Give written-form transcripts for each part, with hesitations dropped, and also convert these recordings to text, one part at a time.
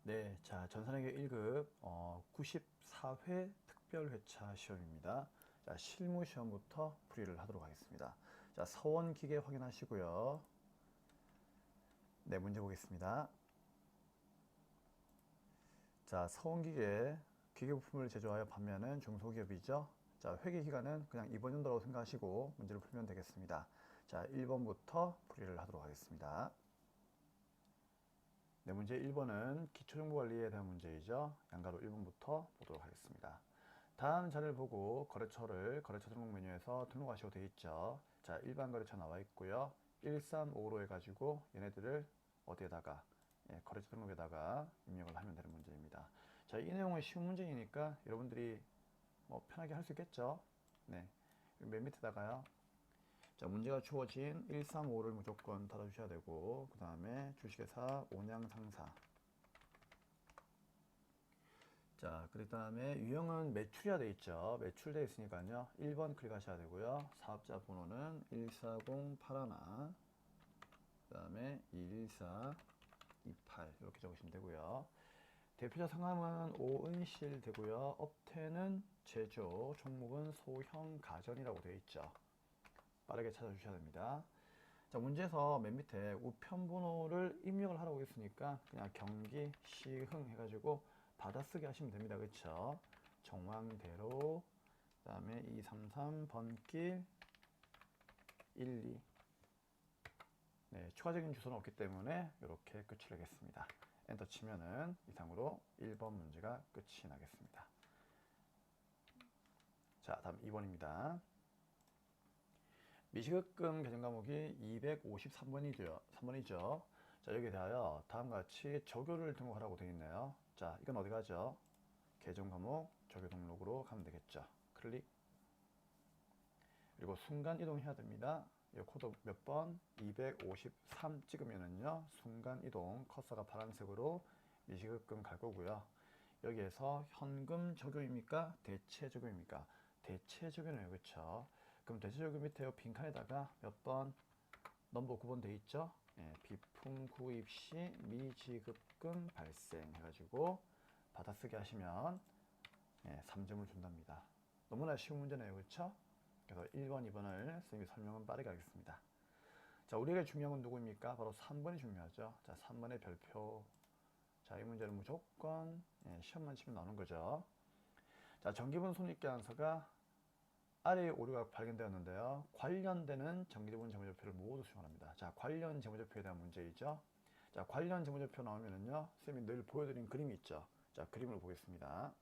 네, 자, 전산외교 1급 94회 특별회차 시험입니다. 자, 실무 시험부터 풀이를 하도록 하겠습니다. 자, 서원 기계 확인하시고요. 네, 문제 보겠습니다. 자, 서원 기계 기계 부품을 제조하여 판매하는 중소기업이죠. 자, 회계 기간은 그냥 이번 연도라고 생각하시고 문제를 풀면 되겠습니다. 자, 1번부터 풀이를 하도록 하겠습니다. 네, 문제 1번은 기초정보관리에 대한 문제이죠. 양가로 1번부터 보도록 하겠습니다. 다음 자료를 보고 거래처 등록 메뉴에서 등록하시고 되어 있죠. 자, 일반 거래처 나와 있고요. 1355로 해가지고 얘네들을 어디에다가 거래처 등록에다가 입력을 하면 되는 문제입니다. 자, 이 내용은 쉬운 문제이니까 여러분들이 뭐 편하게 할 수 있겠죠. 네, 맨 밑에다가요. 자, 문제가 주어진 135를 무조건 달아주셔야 되고, 그 다음에 주식회사 온양상사. 자, 그 다음에 유형은 매출이라 되어 있죠. 매출되어 있으니까요. 1번 클릭하셔야 되고요. 사업자 번호는 1408하나, 그 다음에 21428 이렇게 적으시면 되고요. 대표자 성함은 오은실 되고요. 업태는 제조, 종목은 소형 가전이라고 되어 있죠. 빠르게 찾아주셔야 됩니다. 자, 문제에서 맨 밑에 우편 번호를 입력을 하라고 했으니까 그냥 경기 시흥 해가지고 받아쓰기 하시면 됩니다. 그쵸? 정왕대로, 그 다음에 233 번길 12. 네, 추가적인 주소는 없기 때문에 이렇게 끝을 내겠습니다. 엔터 치면은 이상으로 1번 문제가 끝이 나겠습니다. 자, 다음 2번입니다. 미시급금 개정 과목이 253번이죠. 3번이죠. 자, 여기에 대하여 다음과 같이 조교를 등록하라고 되어 있네요. 자, 이건 어디 가죠? 개정 과목 조교 등록으로 가면 되겠죠. 클릭. 그리고 순간 이동해야 됩니다. 이 코드 몇 번? 253 찍으면은요, 순간 이동 커서가 파란색으로 미시급금 갈 거고요. 여기에서 현금 적용입니까? 대체 적용입니까? 대체 적용이에요. 그렇죠? 그럼 대체 적용 밑에 빈칸에다가 몇 번? 넘버 9번 돼 있죠? 예, 비품 구입 시 미지급금 발생 해가지고 받아쓰기 하시면 3점을 준답니다. 너무나 쉬운 문제네요. 그렇죠? 그래서 1번, 2번을 선생님이 설명은 빠르게 하겠습니다. 자, 우리에게 중요한 건 누구입니까? 바로 3번이 중요하죠. 자, 3번의 별표. 자, 이 문제는 무조건 시험만 치면 나오는 거죠. 자, 정기분 손익계산서가 아래의 오류가 발견되었는데요. 관련되는 정기분 재무제표를 모두 수정합니다. 자, 관련 재무제표에 대한 문제이죠. 자, 관련 재무제표 나오면은요, 쌤이 늘 보여드린 그림이 있죠. 자, 그림을 보겠습니다.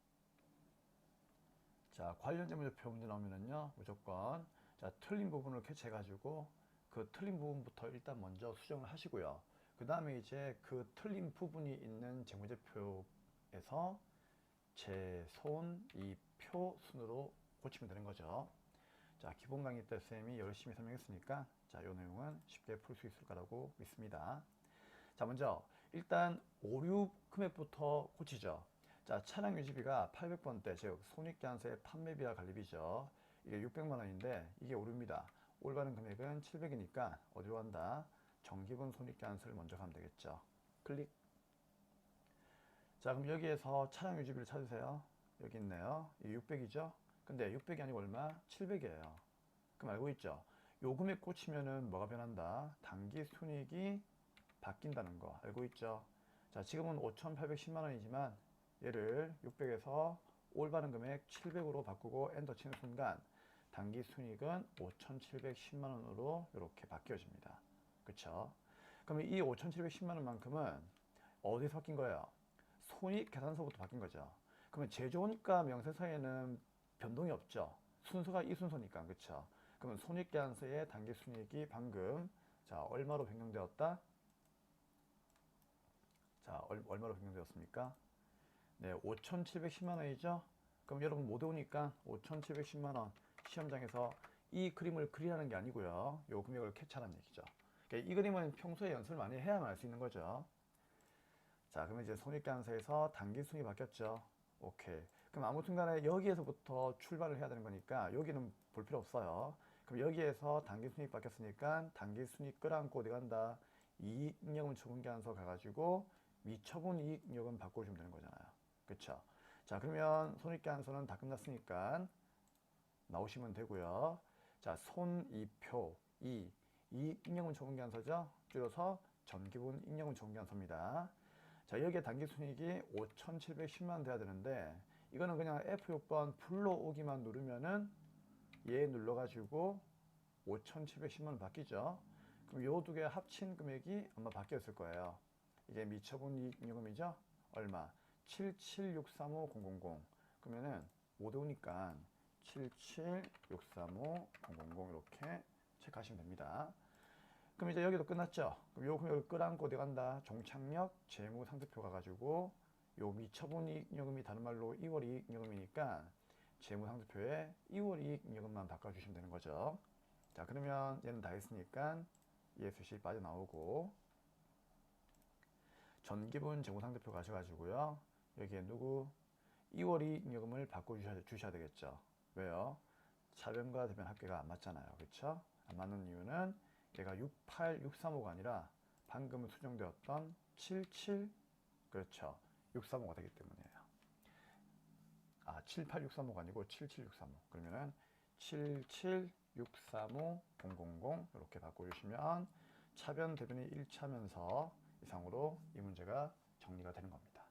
자, 관련 재무제표 문제 나오면은요, 무조건 자, 틀린 부분을 캐치해가지고 그 틀린 부분부터 일단 먼저 수정을 하시고요. 그 다음에 이제 그 틀린 부분이 있는 재무제표에서 제 손, 이 표 순으로 고치면 되는 거죠. 자, 기본 강의 때 쌤이 열심히 설명했으니까 자, 이 내용은 쉽게 풀 수 있을 거라고 믿습니다. 자, 먼저 일단 오류 금액부터 고치죠. 자, 차량 유지비가 800번대, 즉 손익계산서의 판매비와 관리비죠. 이게 600만 원인데 이게 오류입니다. 올바른 금액은 700이니까 어디로 간다? 정기분 손익계산서를 먼저 가면 되겠죠. 클릭. 자, 그럼 여기에서 차량 유지비를 찾으세요. 여기 있네요. 이게 600이죠. 근데 600이 아니고 얼마? 700이에요. 그럼 알고 있죠? 요 금액 꽂히면은 뭐가 변한다? 단기 순이익이 바뀐다는 거 알고 있죠? 자, 지금은 5,810만 원이지만 얘를 600에서 올바른 금액 700으로 바꾸고 엔터 치는 순간 단기 순이익은 5,710만 원으로 이렇게 바뀌어집니다. 그쵸? 그러면 이 5,710만 원만큼은 어디서 바뀐 거예요? 손익 계산서부터 바뀐 거죠. 그러면 제조원가 명세서에는 변동이 없죠. 순서가 이 순서니까. 그쵸? 그러면 손익계산서의 단기 순이익이 방금 자, 얼마로 변경되었다? 자, 얼마로 변경되었습니까? 네, 5,710만 원이죠? 그럼 여러분 못 외우니까 5,710만 원 시험장에서 이 그림을 그리라는 게 아니고요. 요 금액을 캐치하라는 얘기죠. 그러니까 이 그림은 평소에 연습을 많이 해야만 알 수 있는 거죠. 자, 그러면 이제 손익계산서에서 단기 순이 바뀌었죠. 오케이. 그럼 아무튼 간에 여기에서부터 출발을 해야 되는 거니까 여기는 볼 필요 없어요. 그럼 여기에서 단기 순익 바뀌었으니까 단기 순익 끌어안고 어디 간다? 이익영음 처분계산서 가가지고 미처분 이익잉여금 바꿔주면 되는 거잖아요. 그쵸? 자, 그러면 손익계산서는 다 끝났으니까 나오시면 되고요. 자, 손이표 이익잉여금 처분계산서죠. 줄여서 전기분 잉여금 처분계산서입니다. 자, 여기에 단기순이익이 5,710만 원 돼야 되는데 이거는 그냥 F6번 불러오기만 누르면은 얘 눌러가지고 5,710만 원 바뀌죠. 그럼 요 두 개 합친 금액이 아마 바뀌었을 거예요. 이게 미처분 이익잉여금이죠. 얼마? 77635,000. 그러면은 5대 5니까 77635,000 이렇게 체크하시면 됩니다. 그럼 이제 여기도 끝났죠. 그럼 요 금액을 끌어안고 어디 간다? 종착역 재무상태표 가가지고 요 미처분 이익잉여금이 다른 말로 2월 이익잉여금이니까 재무상태표에 2월 이익잉여금만 바꿔주시면 되는 거죠. 자, 그러면 얘는 다 했으니까 EFC 빠져나오고 전기분 재무상태표 가셔가지고요. 여기에 누구? 2월 이익잉여금을 바꿔주셔야 되겠죠. 왜요? 차변과 대변 합계가 안 맞잖아요. 그쵸? 안 맞는 이유는 얘가 68635가 아니라 방금 수정되었던 77, 그렇죠. 635가 되기 때문이에요. 78635가 아니고 77635. 그러면은 77635,000 이렇게 바꿔주시면 차변 대변이 일치하면서 이상으로 이 문제가 정리가 되는 겁니다.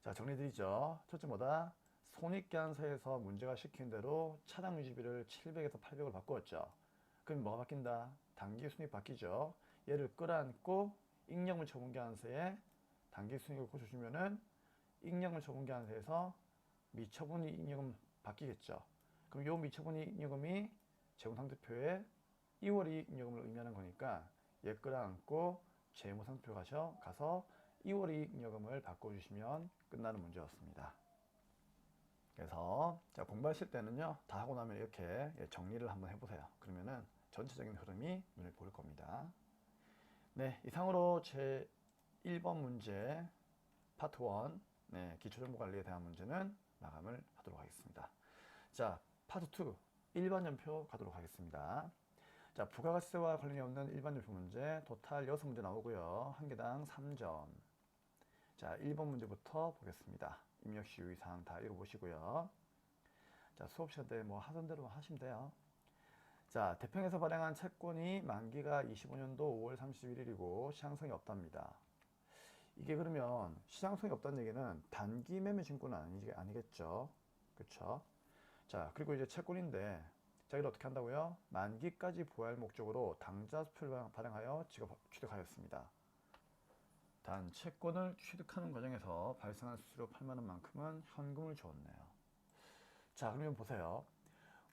자, 정리드리죠. 첫째 뭐다? 손익계산서에서 문제가 시킨 대로 차량 유지비를 700에서 800으로 바꾸었죠. 그럼 뭐가 바뀐다? 단기순이익 바뀌죠. 얘를 끌어안고 잉여금을 처분계산서에 단기순이익을 고쳐주면은 잉여금을 처분계산서에서 미처분 이익잉여금 바뀌겠죠. 그럼 요 미처분 이익잉여금이 재무상태표에 2월 이익잉여금을 의미하는 거니까 얘 끌어안고 재무상태표 가서 2월 이익잉여금을 바꿔주시면 끝나는 문제였습니다. 그래서 자, 공부하실 때는요, 다 하고 나면 이렇게 정리를 한번 해보세요. 그러면은 전체적인 흐름이 눈에 보일 겁니다. 네, 이상으로 제 1번 문제 파트 1 기초정보관리에 대한 문제는 마감을 하도록 하겠습니다. 자, 파트 2 일반연표 가도록 하겠습니다. 자, 부가가치세와 관련이 없는 일반연표 문제 토탈 6문제 나오고요. 한 개당 3점. 자, 1번 문제부터 보겠습니다. 입력시 유의사항 다 읽어보시고요. 자, 수업시간 때 뭐 하던 대로 하시면 돼요. 자, 대평에서 발행한 채권이 만기가 25년도 5월 31일이고 시장성이 없답니다. 이게 그러면 시장성이 없다는 얘기는 단기 매매 증권은 아니겠죠. 그쵸? 자, 그리고 이제 채권인데 자, 이걸 어떻게 한다고요? 만기까지 보유할 목적으로 당좌 수표를 발행하여 취득하였습니다. 단 채권을 취득하는 과정에서 발생한 수수료 8만 원만큼은 현금을 주었네요. 자, 그러면 보세요.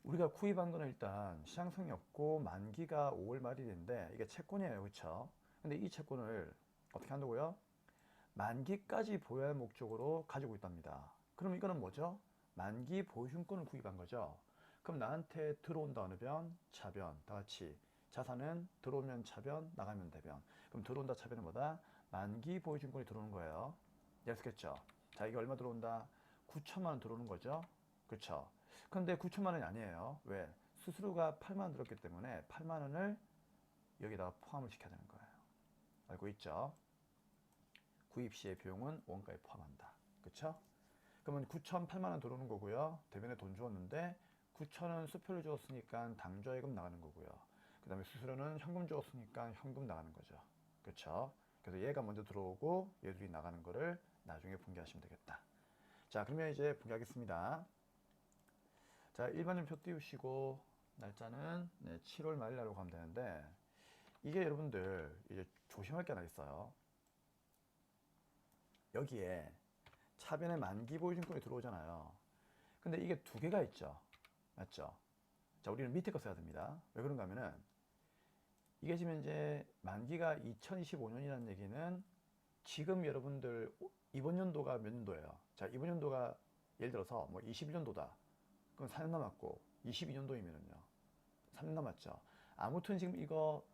우리가 구입한 거는 일단 시장성이 없고 만기가 5월 말일인데 이게 채권이에요. 그렇죠? 근데 이 채권을 어떻게 한다고요? 만기까지 보유할 목적으로 가지고 있답니다. 그럼 이거는 뭐죠? 만기 보유증권을 구입한 거죠. 그럼 나한테 들어온다 어느 변? 차변. 다 같이 자산은 들어오면 차변, 나가면 대변. 그럼 들어온다 차변은 뭐다? 만기 보유증권이 들어오는 거예요. 이해하셨겠죠? 자, 이게 얼마 들어온다? 9천만 원 들어오는 거죠. 그렇죠? 근데 9천만 원이 아니에요. 왜? 수수료가 8만 원 들었기 때문에 8만 원을 여기다가 포함을 시켜야 되는 거예요. 알고 있죠? 구입 시의 비용은 원가에 포함한다. 그렇죠? 그러면 9,008만 원 들어오는 거고요. 대변에 돈 주었는데 9,000원 수표를 주었으니까 당좌예금 나가는 거고요. 그 다음에 수수료는 현금 주었으니까 현금 나가는 거죠. 그렇죠? 그래서 얘가 먼저 들어오고 얘들이 나가는 거를 나중에 분기하시면 되겠다. 자, 그러면 이제 분기하겠습니다. 자, 일반연표 띄우시고 날짜는 7월 말일이라고 하면 되는데 이게 여러분들 이제 조심할 게 하나 있어요. 여기에 차변에 만기 보유증권이 들어오잖아요. 근데 이게 두 개가 있죠. 맞죠? 자, 우리는 밑에 거 써야 됩니다. 왜 그런가 하면은 이게 지금 이제 만기가 2025년이라는 얘기는 지금 여러분들 이번 연도가 몇 년도예요? 자, 이번 연도가 예를 들어서 뭐 21년도다. 그럼 4년 남았고 22년도이면은요. 3년 남았죠. 아무튼 지금 이거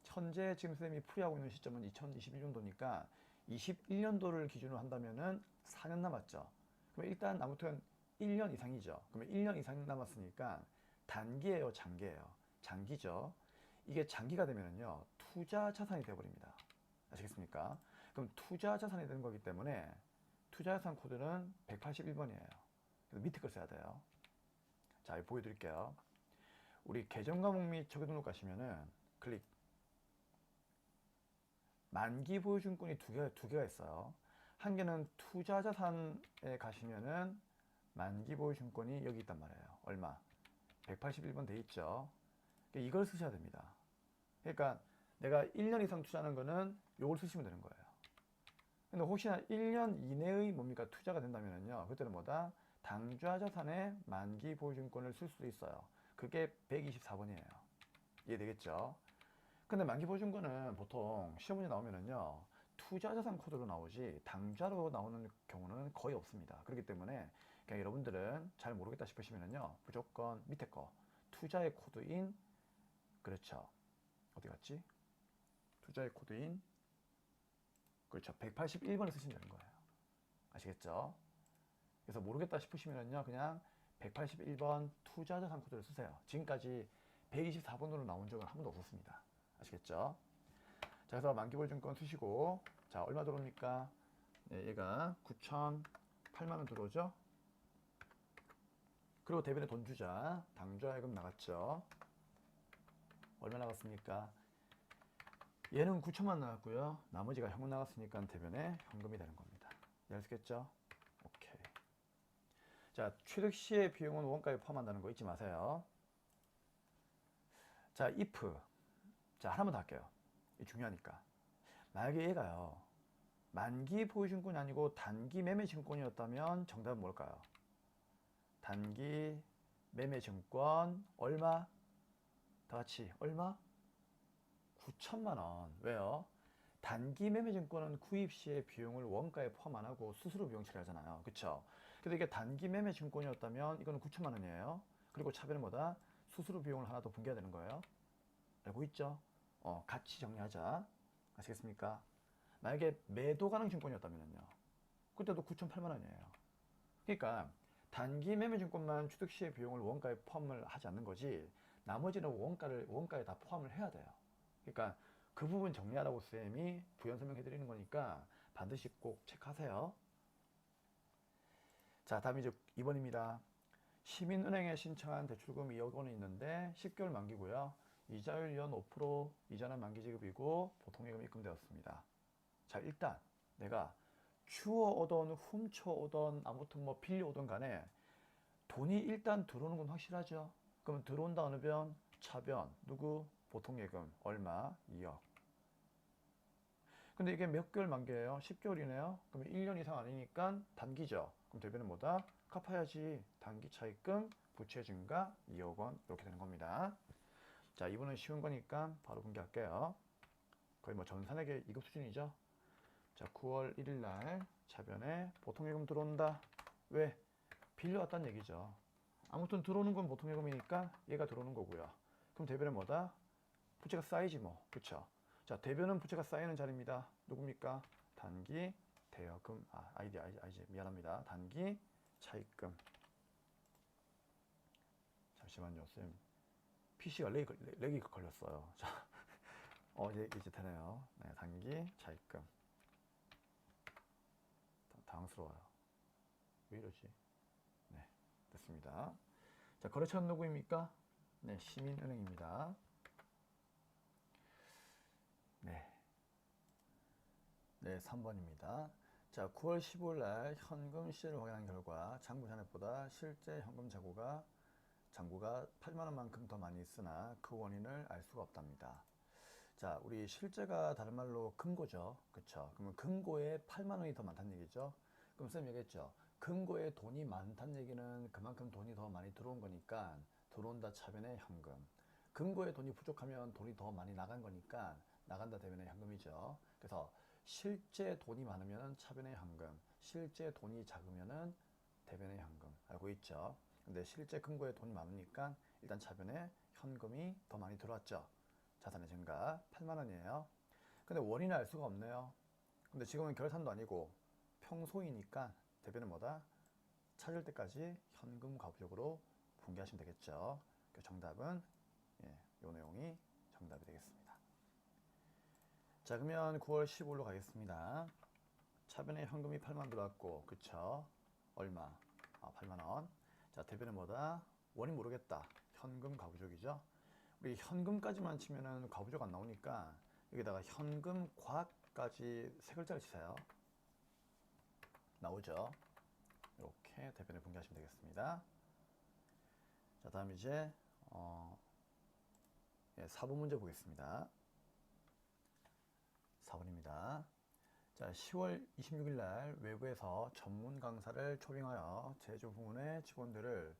현재 지금 선생님이 풀이하고 있는 시점은 2021년도니까 21년도를 기준으로 한다면은 4년 남았죠. 그럼 일단 아무튼 1년 이상이죠. 그러면 1년 이상 남았으니까 단기예요, 장기예요? 장기죠. 이게 장기가 되면은요, 투자 자산이 되어버립니다. 아시겠습니까? 그럼 투자 자산이 되는 거기 때문에 투자 자산 코드는 181번이에요. 그래서 밑에 걸 써야 돼요. 자, 보여드릴게요. 우리 계정 과목 및 적용 등록 가시면은 클릭. 만기 보유증권이 두 개가 있어요. 한 개는 투자 자산에 가시면은 만기 보유증권이 여기 있단 말이에요. 얼마? 181번 돼 있죠. 이걸 쓰셔야 됩니다. 그러니까 내가 1년 이상 투자하는 거는 요걸 쓰시면 되는 거예요. 근데 혹시나 1년 이내의 뭡니까? 투자가 된다면요. 그때는 뭐다? 당좌 자산의 만기 보유증권을 쓸 수도 있어요. 그게 124번이에요. 이해되겠죠? 근데 만기 보유증권은 보통 시험 문제 나오면은요. 투자 자산 코드로 나오지 당좌로 나오는 경우는 거의 없습니다. 그렇기 때문에 그냥 여러분들은 잘 모르겠다 싶으시면은요. 무조건 밑에 거 투자의 코드인 그렇죠. 어디 갔지? 투자의 코드인 그렇죠. 181번을 쓰시면 되는 거예요. 아시겠죠? 그래서 모르겠다 싶으시면은요. 그냥 181번 투자 자산 코드를 쓰세요. 지금까지 124번으로 나온 적은 한 번도 없었습니다. 아시겠죠? 자, 그래서 만기보증권 쓰시고 자, 얼마 들어옵니까? 네, 얘가 9,008만원 들어오죠? 그리고 대변에 돈 주자. 당좌예금 나갔죠? 얼마 나갔습니까? 얘는 9천만 나갔고요. 나머지가 현금 나갔으니까 대변에 현금이 되는 겁니다. 이해하시겠죠? 오케이. 자, 취득 시의 비용은 원가에 포함한다는 거 잊지 마세요. 자, if. 자, 하나만 더 할게요. 이 중요하니까. 만약에 얘가요. 만기 보유증권이 아니고 단기 매매증권이었다면 정답은 뭘까요? 단기 매매증권 얼마? 다 같이 얼마? 9천만 원. 왜요? 단기 매매증권은 구입 시의 비용을 원가에 포함 안 하고 수수료 비용 처리하잖아요. 그쵸? 그래서 이게 단기 매매증권이었다면 이거는 9천만 원이에요. 그리고 차별은 뭐다? 수수료 비용을 하나 더 분개해야 되는 거예요. 알고 있죠? 같이 정리하자. 아시겠습니까? 만약에 매도 가능 증권이었다면요. 그때도 9,008만 원이에요. 그러니까 단기 매매증권만 취득 시의 비용을 원가에 포함을 하지 않는 거지 나머지는 원가에 다 포함을 해야 돼요. 그러니까 그 부분 정리하라고 쌤이 부연 설명해 드리는 거니까 반드시 꼭 체크하세요. 자, 다음 이제 2번입니다. 시민은행에 신청한 대출금 2억 원이 있는데 10개월 만기고요. 이자율 연 5%, 이자는 만기 지급이고 보통예금이 입금되었습니다. 자, 일단 내가 주워 오던 훔쳐 오던 아무튼 뭐 빌려 오던 간에 돈이 일단 들어오는 건 확실하죠. 그러면 들어온다 어느 변? 차변. 누구? 보통예금. 얼마? 2억. 근데 이게 몇 개월 만기예요? 10개월이네요. 그러면 1년 이상 아니니까 단기죠. 그럼 대변은 뭐다? 갚아야지. 단기 차입금, 부채 증가 2억 원 이렇게 되는 겁니다. 자, 이번은 쉬운 거니까 바로 공개할게요. 거의 뭐 전산에게 2급 수준이죠. 자, 9월 1일 날 차변에 보통예금 들어온다. 왜? 빌려왔다는 얘기죠. 아무튼 들어오는 건 보통예금이니까 얘가 들어오는 거고요. 그럼 대변은 뭐다? 부채가 쌓이지 뭐. 그쵸? 자, 대변은 부채가 쌓이는 자리입니다. 누굽니까? 단기 대여금. 아이디 미안합니다. 단기 차입금. 잠시만요, 쌤. PC가 렉이 걸렸어요. 자, 이제 되네요. 네, 단기 차입금. 당황스러워요. 왜 이러지? 네, 됐습니다. 자, 거래처는 누구입니까? 네, 시민은행입니다. 네, 3번입니다. 자, 9월 15일 날 현금 시세를 확인한 결과 장부 잔액보다 실제 현금 잔고가 8만 원만큼 더 많이 있으나 그 원인을 알 수가 없답니다. 자, 우리 실제가 다른 말로 금고죠. 그쵸? 그러면 금고에 8만 원이 더 많다는 얘기죠. 그럼 쌤 얘기했죠. 금고에 돈이 많다는 얘기는 그만큼 돈이 더 많이 들어온 거니까 들어온다 차변의 현금. 금고에 돈이 부족하면 돈이 더 많이 나간 거니까 나간다 대변의 현금이죠. 그래서 실제 돈이 많으면 차변의 현금, 실제 돈이 작으면은 대변의 현금. 알고 있죠? 근데 실제 금고에 돈이 많으니까 일단 차변에 현금이 더 많이 들어왔죠. 자산의 증가 8만 원이에요. 근데 원인을 알 수가 없네요. 근데 지금은 결산도 아니고 평소이니까 대변은 뭐다? 찾을 때까지 현금 가부적으로 분개하시면 되겠죠. 정답은 이 내용이 정답이 되겠습니다. 자, 그러면 9월 15일로 가겠습니다. 차변에 현금이 8만 들어왔고, 그쵸? 얼마? 8만 원. 자, 대변은 뭐다? 원인 모르겠다. 현금 과부족이죠. 우리 현금까지만 치면은 과부족 안 나오니까 여기다가 현금 과까지 세 글자를 치세요. 나오죠? 이렇게 대변을 분개하시면 되겠습니다. 자, 다음 이제 4번 문제 보겠습니다. 4번입니다. 자, 10월 26일 날 외부에서 전문 강사를 초빙하여 제조 부문의 직원들을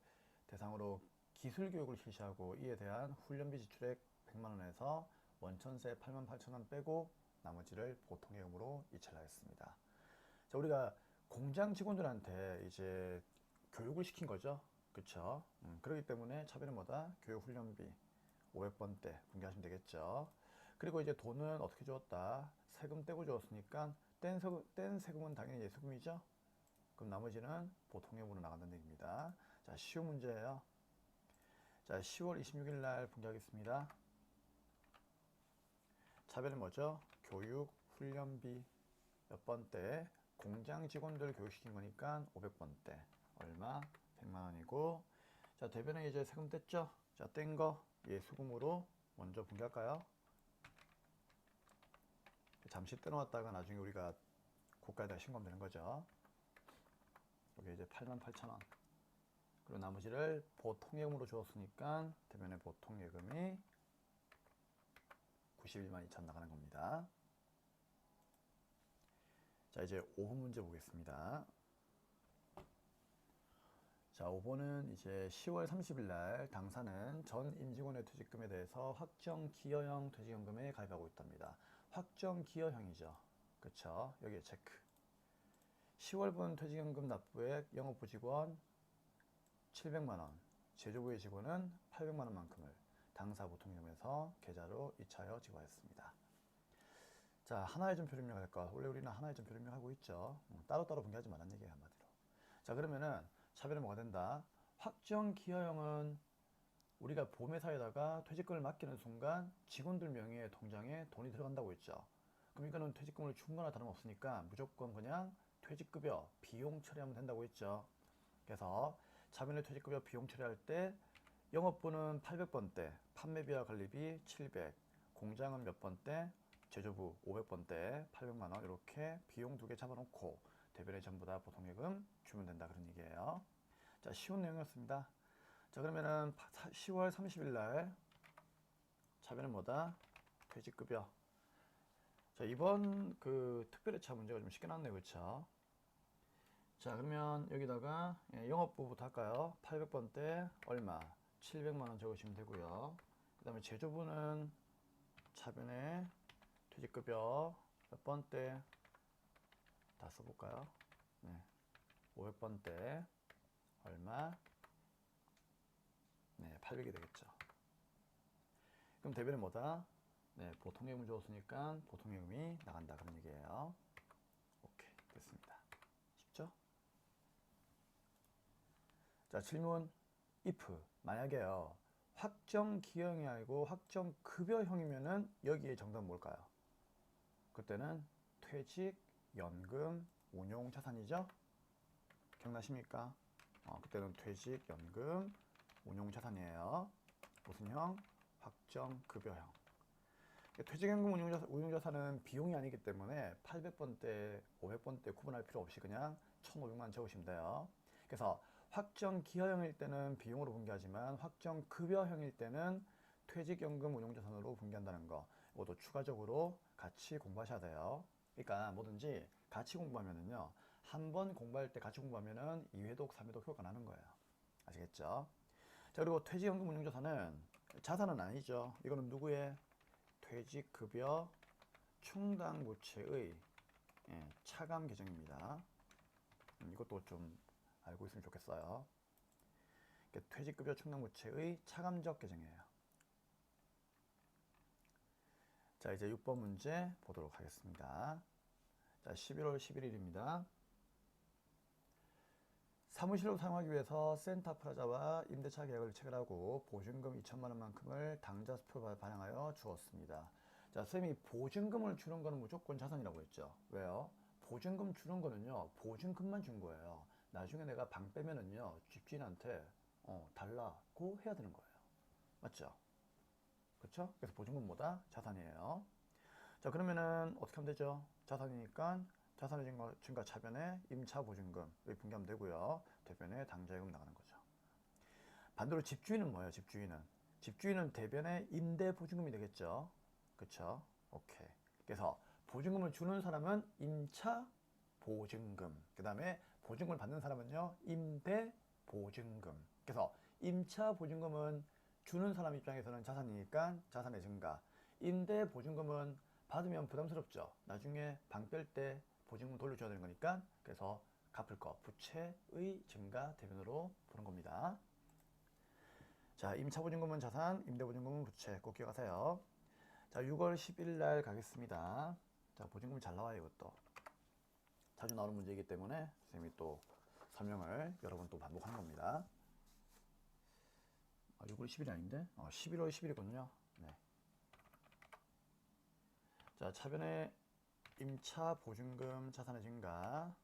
대상으로 기술 교육을 실시하고 이에 대한 훈련비 지출액 100만 원에서 원천세 8만 8천 원 빼고 나머지를 보통예금으로 이체하였습니다. 자, 우리가 공장 직원들한테 이제 교육을 시킨 거죠. 그쵸? 그렇기 때문에 차별은 뭐다? 교육 훈련비 500번대 분개하시면 되겠죠. 그리고 이제 돈은 어떻게 주었다? 세금 떼고 주었으니까 뗀 세금은 당연히 예수금이죠. 그럼 나머지는 보통예금으로 나간다는 얘기입니다. 자, 쉬운 문제예요. 자, 10월 26일 날 분개하겠습니다. 차별은 뭐죠? 교육 훈련비 몇 번대? 공장 직원들 교육시킨 거니까 500번대. 얼마? 100만 원이고. 자, 대변에 이제 세금 뗐죠? 자, 뗀 거 예수금으로 먼저 분개할까요? 잠시 떼놓았다가 나중에 우리가 고가에다 신고하면 되는 거죠. 여기 이제 8만 8천 원. 그리고 나머지를 보통예금으로 주었으니까 대변에 보통예금이 91만 2천 나가는 겁니다. 자, 이제 5번 문제 보겠습니다. 자, 5번은 이제 10월 30일 날 당사는 전 임직원의 퇴직금에 대해서 확정 기여형 퇴직연금에 가입하고 있답니다. 확정 기여형이죠. 그쵸? 여기에 체크. 10월분 퇴직연금 납부액 영업부 직원 700만 원, 제조부의 직원은 800만 원만큼을 당사 보통예금에서 계좌로 이차하여 지급하였습니다. 자, 하나의 전표 입력할까? 원래 우리는 하나의 전표 입력하고 있죠. 따로따로 분개하지 말라는 얘기예요, 한마디로. 자, 그러면은 차별은 뭐가 된다? 확정 기여형은 우리가 보험회사에다가 퇴직금을 맡기는 순간 직원들 명의의 통장에 돈이 들어간다고 했죠. 그럼 이거는 퇴직금을 준 거나 다름없으니까 무조건 그냥 퇴직급여 비용 처리하면 된다고 했죠. 그래서 차변의 퇴직급여 비용 처리할 때 영업부는 800번대, 판매비와 관리비 700, 공장은 몇 번대, 제조부 500번대, 800만 원 이렇게 비용 두 개 잡아놓고 대변에 전부 다 보통예금 주면 된다 그런 얘기예요. 자, 쉬운 내용이었습니다. 자, 그러면은 10월 30일 날 차변은 뭐다? 퇴직급여. 자, 이번 그 특별회차 문제가 좀 쉽게 나왔네요, 그렇죠? 자, 그러면 여기다가 영업부부터 할까요? 800번대 얼마? 700만 원 적으시면 되고요. 그 다음에 제조부는 차변에 퇴직급여 몇 번대 다 써볼까요? 네, 500번대 얼마? 네, 800이 되겠죠. 그럼 대변은 뭐다? 네, 보통예금 줬으니까 보통예금이 나간다 그런 얘기예요. 오케이, 됐습니다. 쉽죠? 자, 질문 if 만약에요 확정 기여형이 아니고 확정 급여형이면은 여기에 정답은 뭘까요? 그때는 퇴직 연금 운용 자산이죠. 기억나십니까? 그때는 퇴직 연금 운용 자산이에요. 무슨 형? 확정 급여형. 퇴직연금 운용 자산은 비용이 아니기 때문에 800번대, 500번대 구분할 필요 없이 그냥 1,500만 적으시면 돼요. 그래서 확정 기여형일 때는 비용으로 분개하지만 확정 급여형일 때는 퇴직연금 운용자산으로 분개한다는 거 이것도 추가적으로 같이 공부하셔야 돼요. 그러니까 뭐든지 같이 공부하면은요 한 번 공부할 때 같이 공부하면은 2회독, 3회독 효과가 나는 거예요. 아시겠죠? 자, 그리고 퇴직연금 운용자산은 자산은 아니죠. 이거는 누구의? 퇴직급여 충당부채의 차감 계정입니다. 이것도 좀 알고 있으면 좋겠어요. 퇴직급여 충당부채의 차감적 계정이에요. 자, 이제 6번 문제 보도록 하겠습니다. 자, 11월 11일입니다. 사무실로 사용하기 위해서 센타프라자와 임대차 계약을 체결하고 보증금 2천만 원만큼을 당좌수표 발행하여 주었습니다. 자, 쌤이 보증금을 주는 거는 무조건 자산이라고 했죠. 왜요? 보증금 주는 거는요, 보증금만 준 거예요. 나중에 내가 방 빼면은요, 집주인한테 달라고 해야 되는 거예요. 맞죠? 그렇죠? 그래서 보증금보다 자산이에요. 자, 그러면은 어떻게 하면 되죠? 자산이니까 자산의 증가 차변에 임차 보증금 여기 분기하면 되고요. 대변에 당좌예금 나가는 거죠. 반대로 집주인은 뭐예요? 집주인은 대변에 임대 보증금이 되겠죠. 그쵸? 오케이. 그래서 보증금을 주는 사람은 임차 보증금. 그 다음에 보증금을 받는 사람은요, 임대 보증금. 그래서 임차 보증금은 주는 사람 입장에서는 자산이니까 자산의 증가. 임대 보증금은 받으면 부담스럽죠. 나중에 방 뺄 때 보증금 돌려줘야 되는 거니까. 그래서 갚을 거, 부채의 증가 대변으로 보는 겁니다. 자, 임차보증금은 자산, 임대보증금은 부채. 꼭 기억하세요. 자, 6월 10일 날 가겠습니다. 자, 보증금 잘 나와요, 이것도. 자주 나오는 문제이기 때문에 선생님이 또 설명을 여러 번 또 반복하는 겁니다. 6월 10일이 아닌데? 11월 10일이군요. 네. 자, 차변에 임차 보증금 자산의 증가.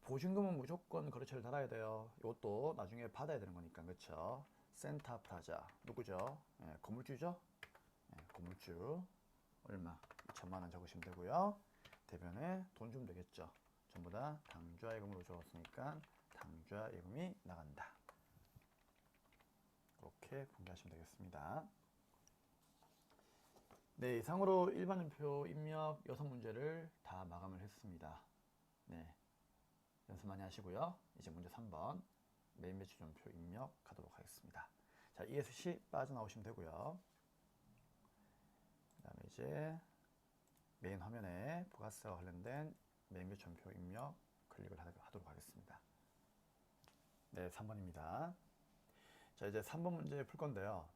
보증금은 무조건 거래처를 달아야 돼요. 이것도 나중에 받아야 되는 거니까, 그렇죠? 센타프라자 누구죠? 네, 건물주죠? 네, 건물주 얼마? 2천만 원 적으시면 되고요. 대변에 돈 주면 되겠죠. 전부 다 당좌예금으로 적었으니까 당좌예금이 나간다. 그렇게 분개하시면 되겠습니다. 네, 이상으로 일반연표 입력 6문제를 다 마감을 했습니다. 네, 연습 많이 하시고요. 이제 문제 3번 메인 매출연표 입력하도록 하겠습니다. 자, ESC 빠져나오시면 되고요. 그 다음에 이제 메인 화면에 부가세와 관련된 메인 매출연표 입력 클릭을 하도록 하겠습니다. 네, 3번입니다. 자, 이제 3번 문제 풀 건데요.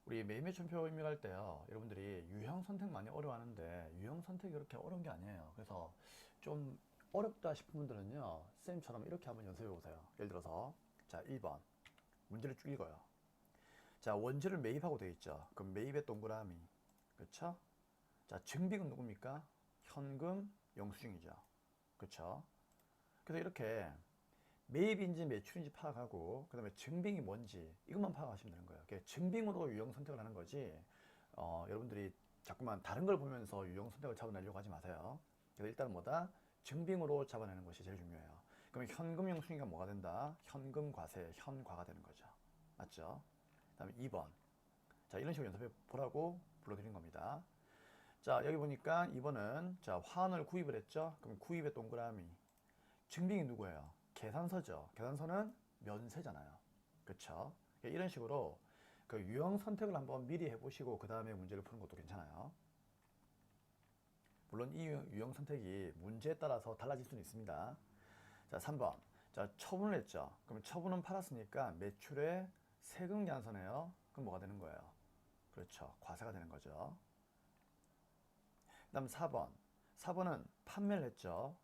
우리 메인 매출표 입력할 때요, 여러분들이 유형 선택 많이 어려워하는데 유형 선택이 그렇게 어려운 게 아니에요. 그래서 좀 어렵다 싶은 분들은요, 쌤처럼 이렇게 한번 연습해 보세요. 예를 들어서 자, 1번 문제를 쭉 읽어요. 자, 원재를 매입하고 되어 있죠. 그럼 매입의 동그라미, 그쵸? 자, 증빙은 누굽니까? 현금 영수증이죠. 그쵸? 그래서 이렇게 매입인지 매출인지 파악하고 그 다음에 증빙이 뭔지 이것만 파악하시면 되는 거예요. 증빙으로 유형 선택을 하는 거지, 여러분들이 자꾸만 다른 걸 보면서 유형 선택을 잡아내려고 하지 마세요. 그래서 일단은 뭐다? 증빙으로 잡아내는 것이 제일 중요해요. 그럼 현금 영수증이가 뭐가 된다? 현금 과세, 현과가 되는 거죠. 맞죠? 그 다음에 2번. 자, 이런 식으로 연습해 보라고 불러드린 겁니다. 자, 여기 보니까 2번은 자, 화환을 구입을 했죠. 그럼 구입의 동그라미. 증빙이 누구예요? 계산서죠. 계산서는 면세잖아요. 그쵸? 이런 식으로 그 유형 선택을 한번 미리 해보시고 그 다음에 문제를 푸는 것도 괜찮아요. 물론 이 유형 선택이 문제에 따라서 달라질 수는 있습니다. 자, 3번. 자, 처분을 했죠. 그럼 처분은 팔았으니까 매출의 세금 계산서네요. 그럼 뭐가 되는 거예요? 그렇죠. 과세가 되는 거죠. 그 다음 4번. 4번은 판매를 했죠.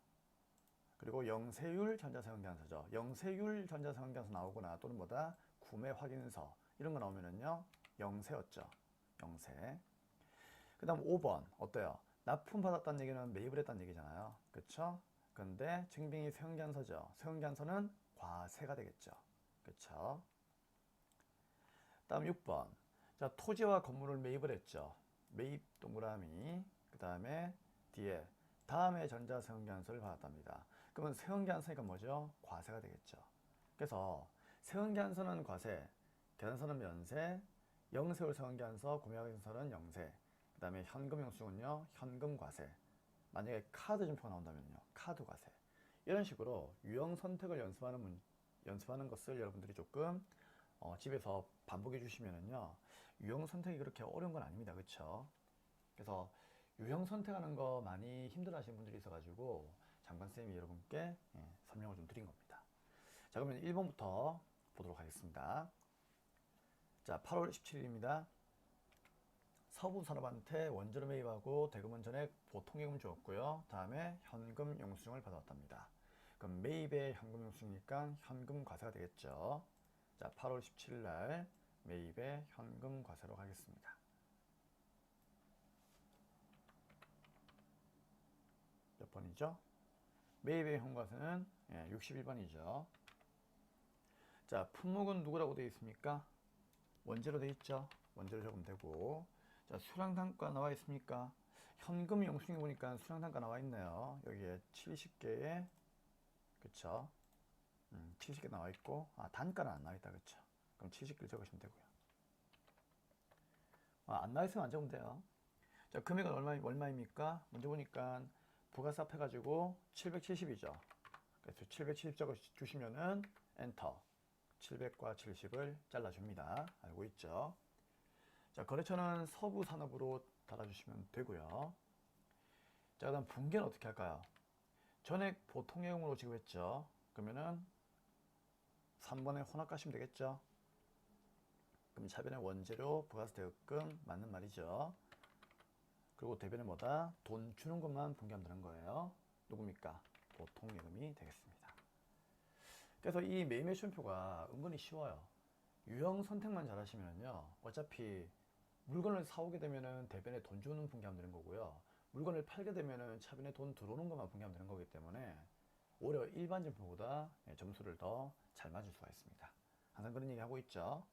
그리고 영세율 전자세금계산서죠. 영세율 전자세금계산서 나오거나 또는 뭐다? 구매 확인서 이런 거 나오면은요, 영세였죠. 영세. 그 다음 5번 어때요? 납품받았다는 얘기는 매입을 했다는 얘기잖아요. 그쵸? 근데 증빙이 세금계산서죠. 세금계산서는 과세가 되겠죠. 그쵸? 다음 6번. 자, 토지와 건물을 매입을 했죠. 매입 동그라미. 그 다음에 뒤에 다음에 전자세금계산서를 받았답니다. 그러면 세금계산서니까 뭐죠? 과세가 되겠죠. 그래서 세금계산서는 과세, 계산서는 면세, 영세율 세금계산서, 구매확인서는 영세, 그 다음에 현금 영수증은요, 현금 과세. 만약에 카드 증표가 나온다면요, 카드 과세. 이런 식으로 유형 선택을 연습하는 것을 여러분들이 조금 집에서 반복해 주시면은요, 유형 선택이 그렇게 어려운 건 아닙니다. 그쵸? 그래서 유형 선택하는 거 많이 힘들어 하시는 분들이 있어가지고 장관쌤이 여러분께 설명을 좀 드린 겁니다. 자, 그러면 1번부터 보도록 하겠습니다. 자, 8월 17일입니다. 서부산업한테 원재료 매입하고 대금은 전액 보통예금 주었고요. 다음에 현금 영수증을 받아왔답니다. 그럼 매입의 현금 영수증이니까 현금 과세가 되겠죠. 자, 8월 17일 날 매입의 현금 과세로 가겠습니다. 61번이죠. 매입의 현과세는 61번이죠. 자, 품목은 누구라고 되어 있습니까? 원재로 되어 있죠. 원재로 적으면 되고. 자, 수량단가 나와 있습니까? 현금 영수증 보니까 수량단가 나와 있네요. 여기에 70개에 그쵸? 70개 나와 있고, 단가는 안 나와 있다, 그쵸? 그럼 70개를 적으시면 되고요. 안 나와 있으면 안 적으면 돼요. 자, 금액은 얼마입니까? 먼저 보니까 부가세 합해가지고 770이죠. 그래서 770 적어주시면은 엔터. 700과 70을 잘라줍니다. 알고 있죠? 자, 거래처는 서부 산업으로 달아주시면 되고요. 자, 그다음 분계는 어떻게 할까요? 전액 보통예금으로 지급했죠. 그러면은 3번에 혼합 가시면 되겠죠. 그럼 차변의 원재료, 부가세 대금금 맞는 말이죠. 그리고 대변에 뭐다? 돈 주는 것만 분기하면 되는 거예요. 누굽니까? 보통예금이 되겠습니다. 그래서 이 매매쇼표가 은근히 쉬워요. 유형 선택만 잘 하시면요. 어차피 물건을 사오게 되면은 대변에 돈 주는 분기하면 되는 거고요. 물건을 팔게 되면은 차변에 돈 들어오는 것만 분기하면 되는 거기 때문에 오히려 일반 점표보다 점수를 더 잘 맞을 수가 있습니다. 항상 그런 얘기 하고 있죠.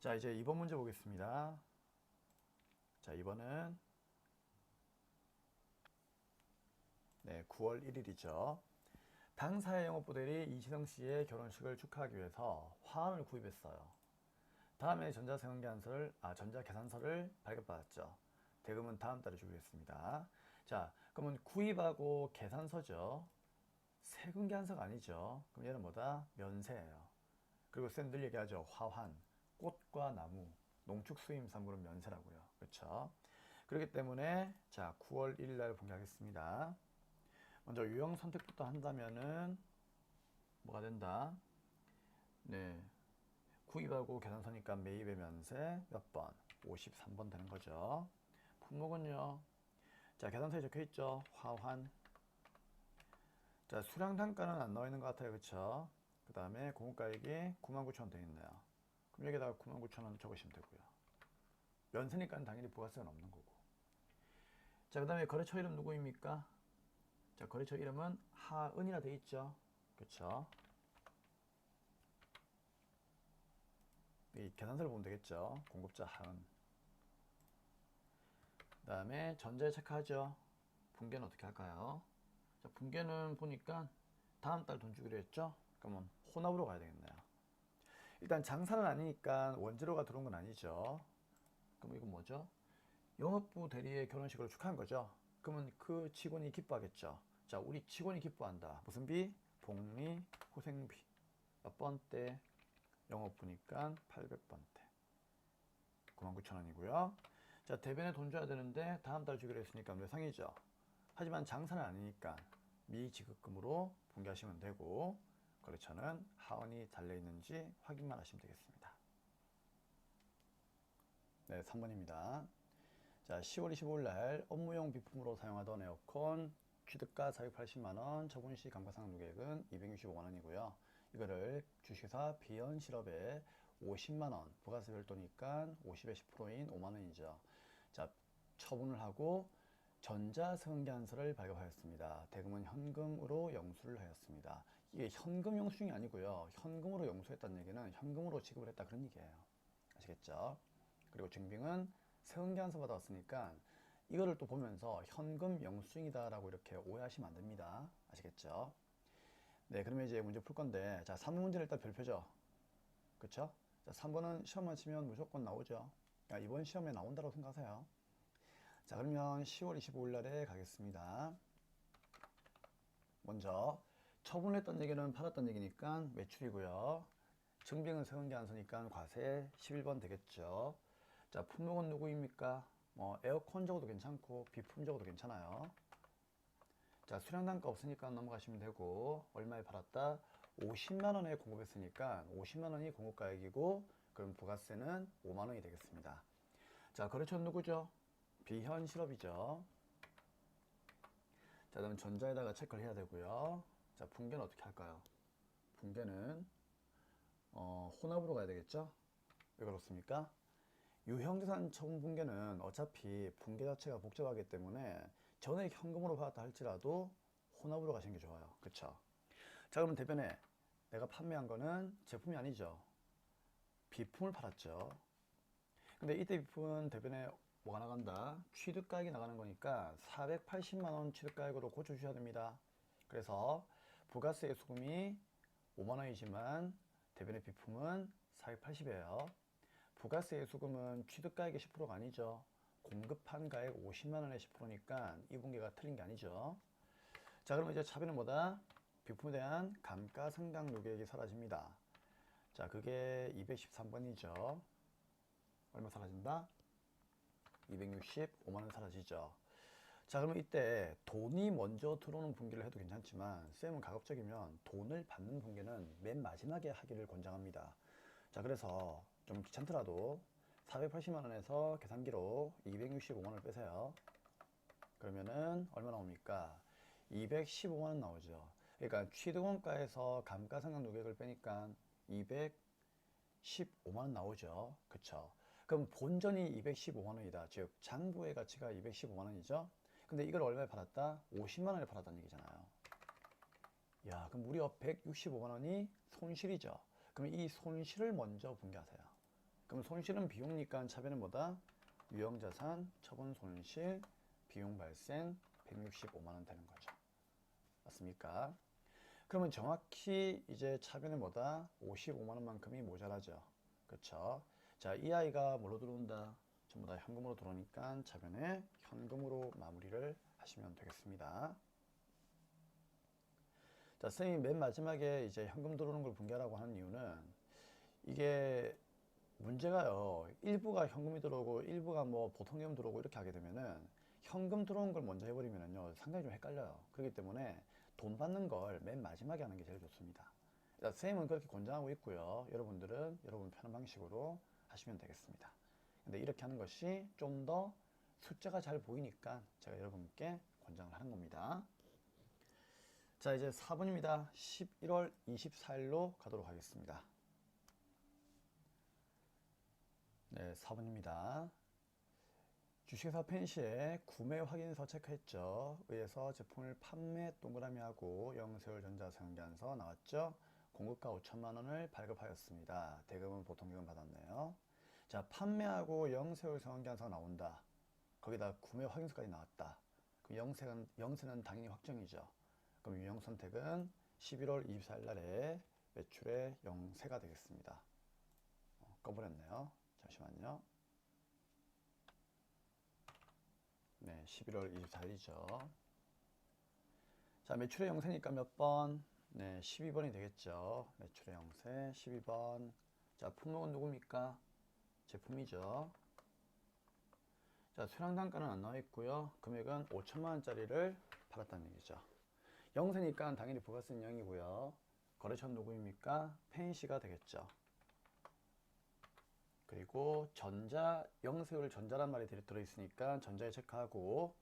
자, 이제 2번 문제 보겠습니다. 자, 이번은 9월 1일이죠. 당사의 영업모델이 이시성 씨의 결혼식을 축하하기 위해서 화환을 구입했어요. 다음에 전자계산서를 발급받았죠. 대금은 다음 달에 주기로 했습니다. 자, 그러면 구입하고 계산서죠. 세금계산서가 아니죠. 그럼 얘는 뭐다? 면세예요. 그리고 쌤 늘 얘기하죠. 화환, 꽃과 나무, 농축수임산물은 면세라고요. 그렇죠? 그렇기 때문에 자, 9월 1일 날 공개하겠습니다. 먼저 유형 선택부터 한다면은 뭐가 된다? 네, 구입하고 계산서니까 매입의 면세 몇 번? 53번 되는 거죠. 품목은요. 자, 계산서에 적혀 있죠. 화환. 자, 수량 단가는 안 나와 있는 것 같아요. 그렇죠? 그 다음에 공급가액이 99,000원 되어 있네요. 그럼 여기다가 99,000원 적으시면 되고요. 면세니까 당연히 부가세가 없는 거고. 자, 그 다음에 거래처 이름 누구입니까? 자, 거래처 이름은 하은이라 되어 있죠. 그렇죠? 이 계산서를 보면 되겠죠. 공급자 하은. 그 다음에 전자에 체크하죠. 분계는 어떻게 할까요? 자, 분계는 보니까 다음 달 돈 주기로 했죠. 그러면 혼합으로 가야 되겠네요. 일단 장사는 아니니까 원재료가 들어온 건 아니죠. 그럼 이건 뭐죠? 영업부 대리의 결혼식을 축하한 거죠. 그러면 그 직원이 기뻐하겠죠. 자, 우리 직원이 기뻐한다. 무슨 비? 복리, 후생비. 몇 번대? 영업부니까 800번대. 99,000원이고요. 자, 대변에 돈 줘야 되는데 다음 달 주기로 했으니까 외상이죠. 하지만 장사는 아니니까 미지급금으로 분기하시면 되고 거래처는 하원이 달려있는지 확인만 하시면 되겠습니다. 네, 3번입니다. 자, 10월 25일 날 업무용 비품으로 사용하던 에어컨 취득가 480만원, 처분시 감가상각 누계액은 265만원이고요. 이거를 주식회사 비현실업에 50만원, 부가세 별도니까 50에 10%인 5만원이죠. 자, 처분을 하고 전자승계안서를 발급하였습니다. 대금은 현금으로 영수를 하였습니다. 이게 현금 영수증이 아니고요. 현금으로 영수했다는 얘기는 현금으로 지급을 했다 그런 얘기예요. 아시겠죠? 그리고 증빙은 세금계안서 받아왔으니까 이거를 또 보면서 현금 영수증이다 라고 이렇게 오해하시면 안 됩니다. 아시겠죠? 네, 그러면 이제 문제 풀 건데, 자, 3번 문제는 일단 별표죠. 그쵸? 자, 3번은 시험만 치면 무조건 나오죠. 야, 이번 시험에 나온다고 생각하세요. 자, 그러면 10월 25일 날에 가겠습니다. 먼저 처분을 했던 얘기는 팔았던 얘기니까 매출이고요. 증빙은 세금계안서니까 과세 11번 되겠죠. 자, 품목은 누구입니까? 에어컨 적어도 괜찮고 비품 적어도 괜찮아요. 자, 수량단가 없으니까 넘어가시면 되고 얼마에 팔았다? 50만원에 공급했으니까 50만원이 공급가액이고 그럼 부가세는 5만원이 되겠습니다. 자, 거래처는 누구죠? 비현실업이죠. 자, 그럼 전자에다가 체크를 해야 되고요. 자, 분계는 어떻게 할까요? 분계는 혼합으로 가야 되겠죠? 왜 그렇습니까? 유형자산 처분 분계는 어차피 분계 자체가 복잡하기 때문에 전액 현금으로 받았다 할지라도 혼합으로 가시는 게 좋아요. 그쵸? 자, 그러면 대변에 내가 판매한 거는 제품이 아니죠. 비품을 팔았죠. 근데 이때 비품은 대변에 뭐가 나간다? 취득가액이 나가는 거니까 480만원 취득가액으로 고쳐주셔야 됩니다. 그래서 부가세 수금이 5만원이지만 대변의 비품은 480이에요. 부가세 수금은 취득가액의 10%가 아니죠. 공급한 가액 50만원의 10%니까 이 분계가 틀린 게 아니죠. 자, 그러면 이제 차변은 뭐다? 비품에 대한 감가상각 요격이 사라집니다. 자, 그게 213번이죠. 얼마 사라진다? 265만원 사라지죠. 자, 그러면 이때 돈이 먼저 들어오는 분기를 해도 괜찮지만 쌤은 가급적이면 돈을 받는 분기는 맨 마지막에 하기를 권장합니다. 자, 그래서 좀 귀찮더라도 480만원에서 계산기로 265만원을 빼세요. 그러면은 얼마 나옵니까? 215만원 나오죠. 그러니까 취득원가에서 감가상각 노격을 빼니까 215만원 나오죠. 그쵸? 그럼 본전이 215만원이다. 즉 장부의 가치가 215만원이죠. 근데 이걸 얼마에 팔았다? 50만원에 팔았다는 얘기잖아요. 야, 그럼 무려 165만원이 손실이죠. 그럼 이 손실을 먼저 분개하세요. 그럼 손실은 비용이니까 차변은 뭐다? 유형자산, 처분 손실, 비용 발생 165만원 되는 거죠. 맞습니까? 그러면 정확히 이제 차변은 뭐다? 55만원만큼이 모자라죠. 그쵸? 자, 이 아이가 뭘로 들어온다? 전부 다 현금으로 들어오니까 차변에 현금으로 마무리를 하시면 되겠습니다. 자, 선생님이 맨 마지막에 이제 현금 들어오는 걸 분개하라고 하는 이유는 이게 문제가요. 일부가 현금이 들어오고 일부가 뭐 보통 현금 들어오고 이렇게 하게 되면은 현금 들어온 걸 먼저 해버리면은요 상당히 좀 헷갈려요. 그렇기 때문에 돈 받는 걸 맨 마지막에 하는 게 제일 좋습니다. 선생님은 그렇게 권장하고 있고요. 여러분들은 여러분 편한 방식으로 하시면 되겠습니다. 근데 이렇게 하는 것이 좀 더 숫자가 잘 보이니까 제가 여러분께 권장을 하는 겁니다. 자, 이제 4번입니다. 11월 24일로 가도록 하겠습니다. 네, 4번입니다. 주식회사 펜시에 구매 확인서 체크했죠. 의해서 제품을 판매 동그라미하고 영세월 전자상계안서 나왔죠. 공급가 5천만원을 발급하였습니다. 대금은 보통기금 받았네요. 자, 판매하고 영세월 상계안서가 나온다. 거기다 구매 확인서까지 나왔다. 그럼 영세는 당연히 확정이죠. 그럼 유형 선택은 11월 24일 날에 매출의 영세가 되겠습니다. 꺼버렸네요. 잠시만요. 네, 11월 24일이죠. 자, 매출의 영세니까 몇 번? 네, 12번이 되겠죠. 매출의 영세 12번. 자, 품목은 누굽니까? 제품이죠. 자, 수량 단가는 안 나와 있고요. 금액은 5천만원짜리를 팔았다는 얘기죠. 영세니까 당연히 부가세는 0이고요. 거래처는 누구입니까? 펜시가 되겠죠. 그리고 전자, 영세율 전자란 말이 들어있으니까 전자에 체크하고,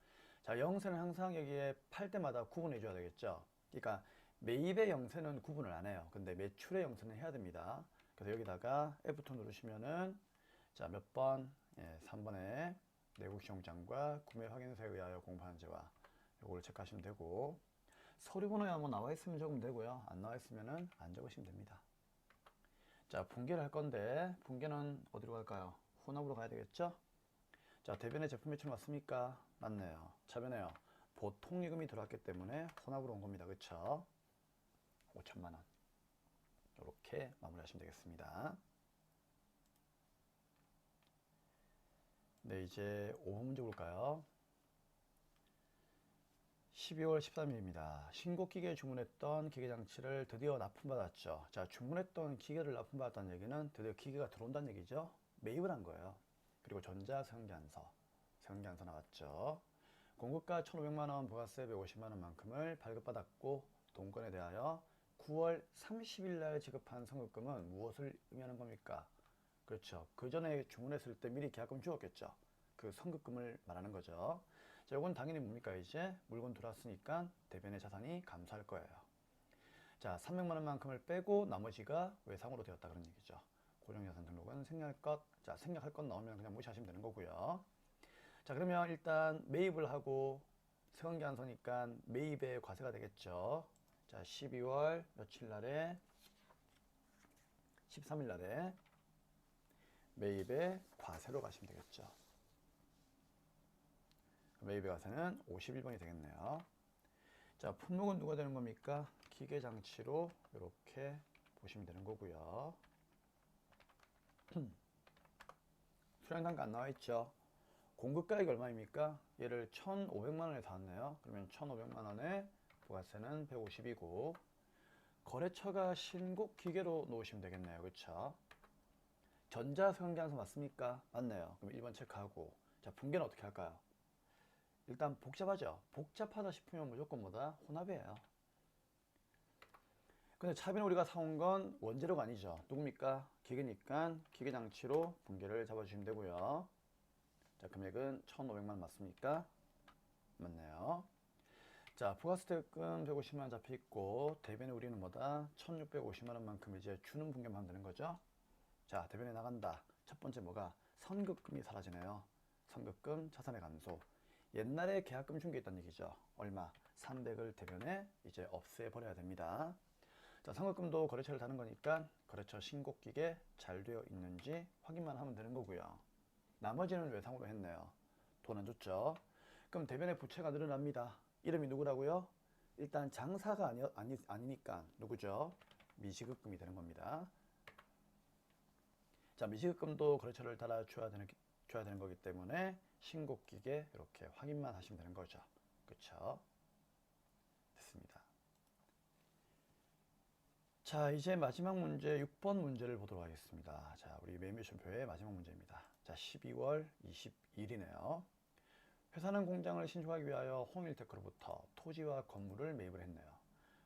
자, 영세는 항상 여기에 팔 때마다 구분해 줘야 되겠죠. 그러니까 매입의 영세는 구분을 안 해요. 근데 매출의 영세는 해야 됩니다. 그래서 여기다가 F2 누르시면은 자, 몇 번? 예, 3번에 내국시용장과 구매 확인서에 의하여 공부하는 제와 요거를 체크하시면 되고, 서류번호야 뭐 나와 있으면 적으면 되고요. 안 나와 있으면은 안 적으시면 됩니다. 자, 분개를 할 건데 분개는 어디로 갈까요? 혼합으로 가야 되겠죠? 자, 대변의 제품 매출 맞습니까? 맞네요. 차변에요. 보통예금이 들어왔기 때문에 혼합으로 온 겁니다. 그쵸? 5천만원. 이렇게 마무리하시면 되겠습니다. 네, 이제 5번 문제 볼까요? 12월 13일입니다. 신고기계 주문했던 기계장치를 드디어 납품받았죠. 자, 주문했던 기계를 납품받았다는 얘기는 드디어 기계가 들어온다는 얘기죠. 매입을 한 거예요. 그리고 전자상계안서 나왔죠. 공급가 1,500만원, 부가세 150만원만큼을 발급받았고 동건에 대하여 9월 30일 날 지급한 선급금은 무엇을 의미하는 겁니까? 그렇죠. 그 전에 주문했을 때 미리 계약금 주었겠죠. 그 선급금을 말하는 거죠. 자, 이건 당연히 뭡니까? 이제 물건 들어왔으니까 대변의 자산이 감소할 거예요. 자, 300만원만큼을 빼고 나머지가 외상으로 되었다 그런 얘기죠. 고정자산 등록은 생략할 것, 자, 생략할 것 나오면 그냥 무시하시면 되는 거고요. 자, 그러면 일단 매입을 하고 세원기한서니까 매입의 과세가 되겠죠. 자, 12월 며칠 날에 13일 날에 매입의 과세로 가시면 되겠죠. 매입의 과세는 51번이 되겠네요. 자, 품목은 누가 되는 겁니까? 기계장치로 이렇게 보시면 되는 거고요. 수량단가 안 나와 있죠? 공급가액이 얼마입니까? 얘를 1,500만 원에 샀네요. 그러면 1,500만 원에 부가세는 150이고 거래처가 신곡 기계로 놓으시면 되겠네요. 그렇죠? 전자세원기한서 맞습니까? 맞네요. 그럼 1번 체크하고 자, 분계는 어떻게 할까요? 일단 복잡하죠? 복잡하다 싶으면 무조건 뭐다? 혼합이에요. 근데 차비는 우리가 사온 건 원재료가 아니죠. 누굽니까? 기계니까 기계장치로 분계를 잡아주시면 되고요. 자, 금액은 1,500만 원 맞습니까? 맞네요. 자, 부가세대금 150만 원 잡혀 있고 대변에 우리는 뭐다? 1,650만 원만큼 이제 주는 분계만 하면 되는 거죠. 자, 대변에 나간다. 첫 번째 뭐가? 선급금이 사라지네요. 선급금, 자산의 감소. 옛날에 계약금 준 게 있다는 얘기죠. 얼마? 300을 대변에 이제 없애버려야 됩니다. 자, 선급금도 거래처를 다는 거니까 거래처 신곡기계 잘 되어 있는지 확인만 하면 되는 거고요. 나머지는 외상으로 했네요. 돈 안 줬죠. 그럼 대변에 부채가 늘어납니다. 이름이 누구라고요? 일단 장사가 아니니까 누구죠? 미지급금이 되는 겁니다. 자, 미지급금도 거래처를 따라 줘야 되는 거기 때문에 신곡기계 이렇게 확인만 하시면 되는 거죠. 그쵸? 됐습니다. 자, 이제 마지막 문제 6번 문제를 보도록 하겠습니다. 자, 우리 매매션표의 마지막 문제입니다. 자, 12월 22일이네요. 회사는 공장을 신축하기 위하여 홍일테크로부터 토지와 건물을 매입을 했네요.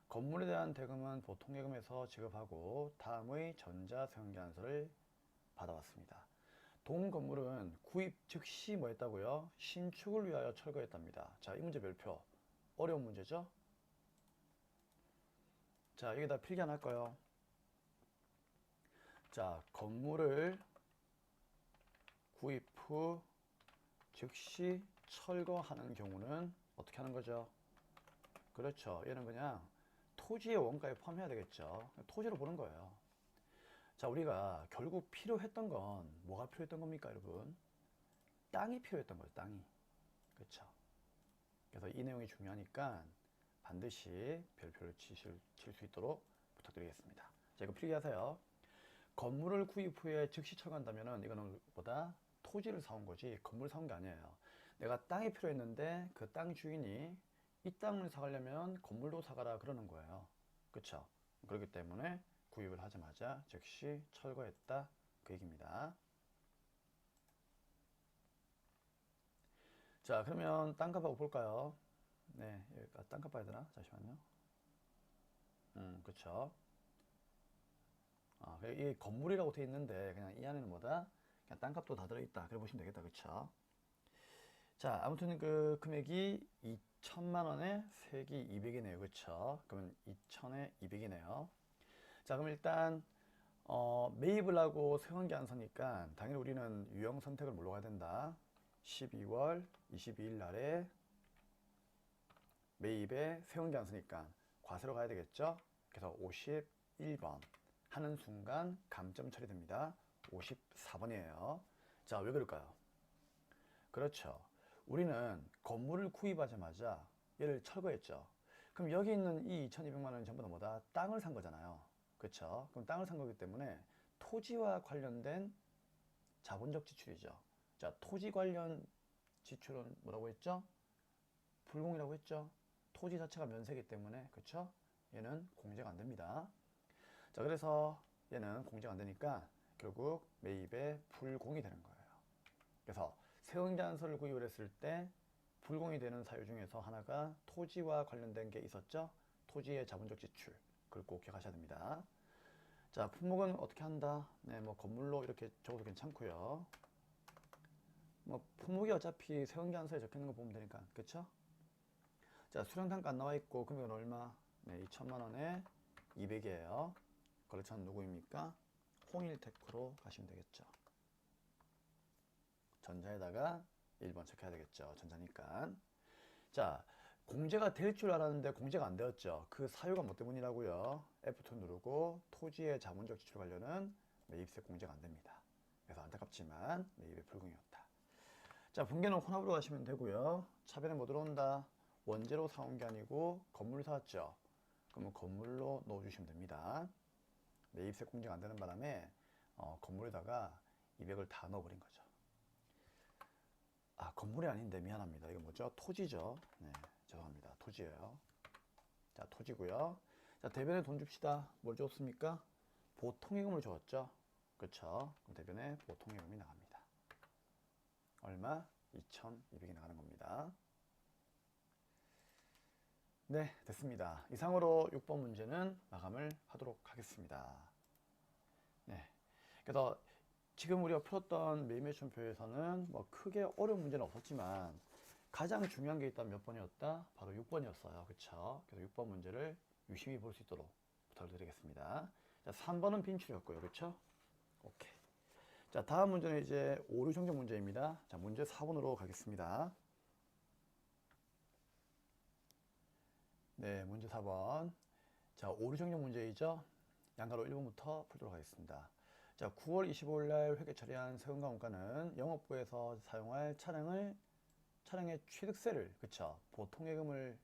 건물에 대한 대금은 보통예금에서 지급하고 다음의 전자세원기한서를 받아왔습니다. 동 건물은 구입 즉시 뭐 했다고요? 신축을 위하여 철거했답니다. 자, 이 문제 별표. 어려운 문제죠? 자, 여기다 필기 하나 할까요? 자, 건물을 구입 후 즉시 철거하는 경우는 어떻게 하는 거죠? 그렇죠. 얘는 그냥 토지의 원가에 포함해야 되겠죠. 토지로 보는 거예요. 자, 우리가 결국 필요했던 건 뭐가 필요했던 겁니까, 여러분? 땅이 필요했던 거죠, 땅이. 그렇죠. 그래서 이 내용이 중요하니까 반드시 별표를 칠 수 있도록 부탁드리겠습니다. 자, 이거 필기하세요. 건물을 구입 후에 즉시 철거한다면은 이거는 보다 토지를 사온 거지 건물 사온 게 아니에요. 내가 땅이 필요했는데 그 땅 주인이 이 땅을 사가려면 건물도 사가라 그러는 거예요. 그쵸? 그렇기 때문에 구입을 하자마자 즉시 철거했다 그 얘기입니다. 자, 그러면 땅값 하고 볼까요? 네, 땅값 봐야 되나? 잠시만요. 그쵸. 이 건물이라고 되어 있는데 그냥 이 안에는 뭐다? 그냥 땅값도 다 들어있다. 그래 보시면 되겠다. 그쵸? 자, 아무튼 그 금액이 2천만 원에 세기 200이네요. 그쵸? 그러면 2천에 200이네요. 자, 그럼 일단 매입을 하고 세원기한서니까 당연히 우리는 유형 선택을 뭘로 가야 된다? 12월 22일 날에 매입에 세원기한서니까 과세로 가야 되겠죠? 그래서 51번 하는 순간 감점 처리됩니다. 54번이에요. 자, 왜 그럴까요? 그렇죠. 우리는 건물을 구입하자마자 얘를 철거했죠. 그럼 여기 있는 이 2,200만 원은 전부 다 뭐다? 땅을 산 거잖아요. 그렇죠? 그럼 땅을 산 거기 때문에 토지와 관련된 자본적 지출이죠. 자, 토지 관련 지출은 뭐라고 했죠? 불공이라고 했죠. 토지 자체가 면세이기 때문에 그렇죠? 얘는 공제가 안 됩니다. 자, 그래서 얘는 공제가 안 되니까 결국 매입에 불공이 되는 거예요. 그래서 세원기한서를 구입을 했을 때 불공이 되는 사유 중에서 하나가 토지와 관련된 게 있었죠. 토지의 자본적 지출. 그걸 꼭 기억하셔야 됩니다. 자, 품목은 어떻게 한다? 네, 뭐 건물로 이렇게 적어도 괜찮고요. 뭐 품목이 어차피 세원기한서에 적혀 있는 거 보면 되니까, 그렇죠? 자, 수량단가 안 나와 있고 금액은 얼마? 네, 2천만 원에 200이에요. 거래처는 누구입니까? 홍일테크로 가시면 되겠죠. 전자에다가 1번 체크해야 되겠죠. 전자니까. 자, 공제가 될 줄 알았는데 공제가 안 되었죠. 그 사유가 뭐 때문이라고요? F2 누르고 토지의 자본적 지출 관련은 매입세 공제가 안 됩니다. 그래서 안타깝지만 매입의 불공이었다. 자, 분계는 혼합으로 가시면 되고요. 차변에 뭐 들어온다? 원재료 사온 게 아니고 건물 사왔죠. 그러면 건물로 넣어주시면 됩니다. 매입세 공제가 안 되는 바람에 건물에다가 200을 다 넣어버린 거죠. 아, 건물이 아닌데 미안합니다. 이거 뭐죠? 토지죠. 네, 죄송합니다. 토지예요. 자, 토지고요. 자, 대변에 돈 줍시다. 뭘 줬습니까? 보통예금을 줬죠. 그렇죠? 그럼 대변에 보통예금이 나갑니다. 얼마? 2,200이 나가는 겁니다. 네, 됐습니다. 이상으로 6번 문제는 마감을 하도록 하겠습니다. 네, 그래서 지금 우리가 풀었던 매매춘표에서는 뭐 크게 어려운 문제는 없었지만 가장 중요한 게 있다면 몇 번이었다? 바로 6번이었어요. 그쵸? 그래서 6번 문제를 유심히 볼 수 있도록 부탁드리겠습니다. 자, 3번은 빈출이었고요. 그쵸? 오케이. 자, 다음 문제는 이제 오류 정정 문제입니다. 자, 문제 4번으로 가겠습니다. 네, 문제 4번. 자, 오류 정정 문제이죠? 양가로 1번부터 풀도록 하겠습니다. 자, 9월 25일 날 회계 처리한 세금과 원가는 영업부에서 사용할 차량의 취득세를, 그쵸? 보통예금을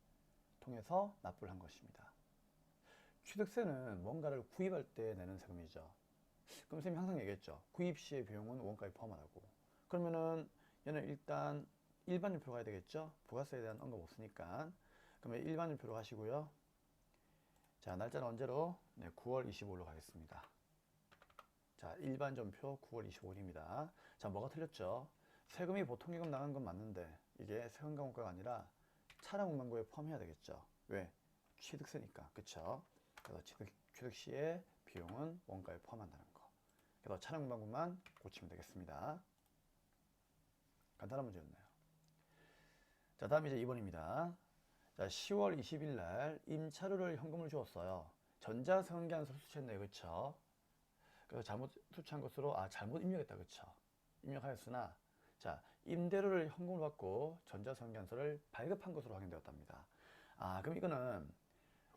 통해서 납부를 한 것입니다. 취득세는 뭔가를 구입할 때 내는 세금이죠. 그럼 선생님이 항상 얘기했죠. 구입 시의 비용은 원가에 포함하라고. 그러면은 얘는 일단 일반유표로 가야 되겠죠? 부가세에 대한 언급 없으니까. 그러면 일반유표로 가시고요. 자, 날짜는 언제로? 네, 9월 25일로 가겠습니다. 자, 일반 전표 9월 25일입니다. 자, 뭐가 틀렸죠? 세금이 보통예금 나간 건 맞는데 이게 세금과 원가가 아니라 차량 운반고에 포함해야 되겠죠. 왜? 취득세니까. 그쵸? 그래서 취득 시에 비용은 원가에 포함한다는 거. 그래서 차량 운반고만 고치면 되겠습니다. 간단한 문제였네요. 자, 다음 이제 2번입니다. 자, 10월 20일 날 임차료를 현금을 주었어요. 전자세금계산서를 수취했네요. 그쵸? 그래서 잘못 수취한 것으로 잘못 입력했다. 그쵸? 입력하였으나 자, 임대료를 현금을 받고 전자세금계산서를 발급한 것으로 확인되었답니다. 그럼 이거는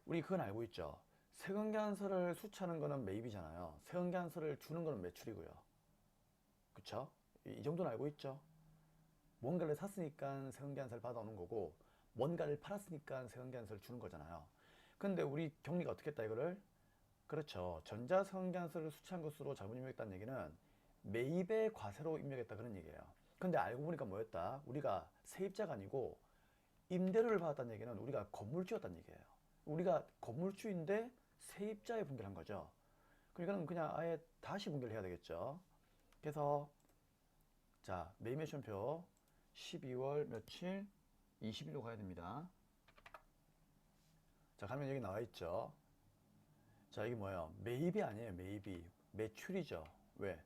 우리 그건 알고 있죠. 세금계산서를 수취하는 거는 매입이잖아요. 세금계산서를 주는 거는 매출이고요. 그쵸? 이 정도는 알고 있죠. 뭔가를 샀으니까 세금계산서를 받아오는 거고 뭔가를 팔았으니까 세금계산서를 주는 거잖아요. 근데 우리 경리가 어떻게 했다 이거를? 그렇죠. 전자세금계산서를 수취한 것으로 잘못 입력했다는 얘기는 매입의 과세로 입력했다 그런 얘기예요. 근데 알고 보니까 뭐였다? 우리가 세입자가 아니고 임대료를 받았다는 얘기는 우리가 건물주였다는 얘기예요. 우리가 건물주인데 세입자에 분개를 한 거죠. 그러니까 그냥 아예 다시 분개를 해야 되겠죠. 그래서 자, 매매춘표 12월 며칠 20일로 가야 됩니다. 자, 가면 여기 나와 있죠. 자, 이게 뭐예요? 매입이 아니에요. 매입이 매출이죠. 왜?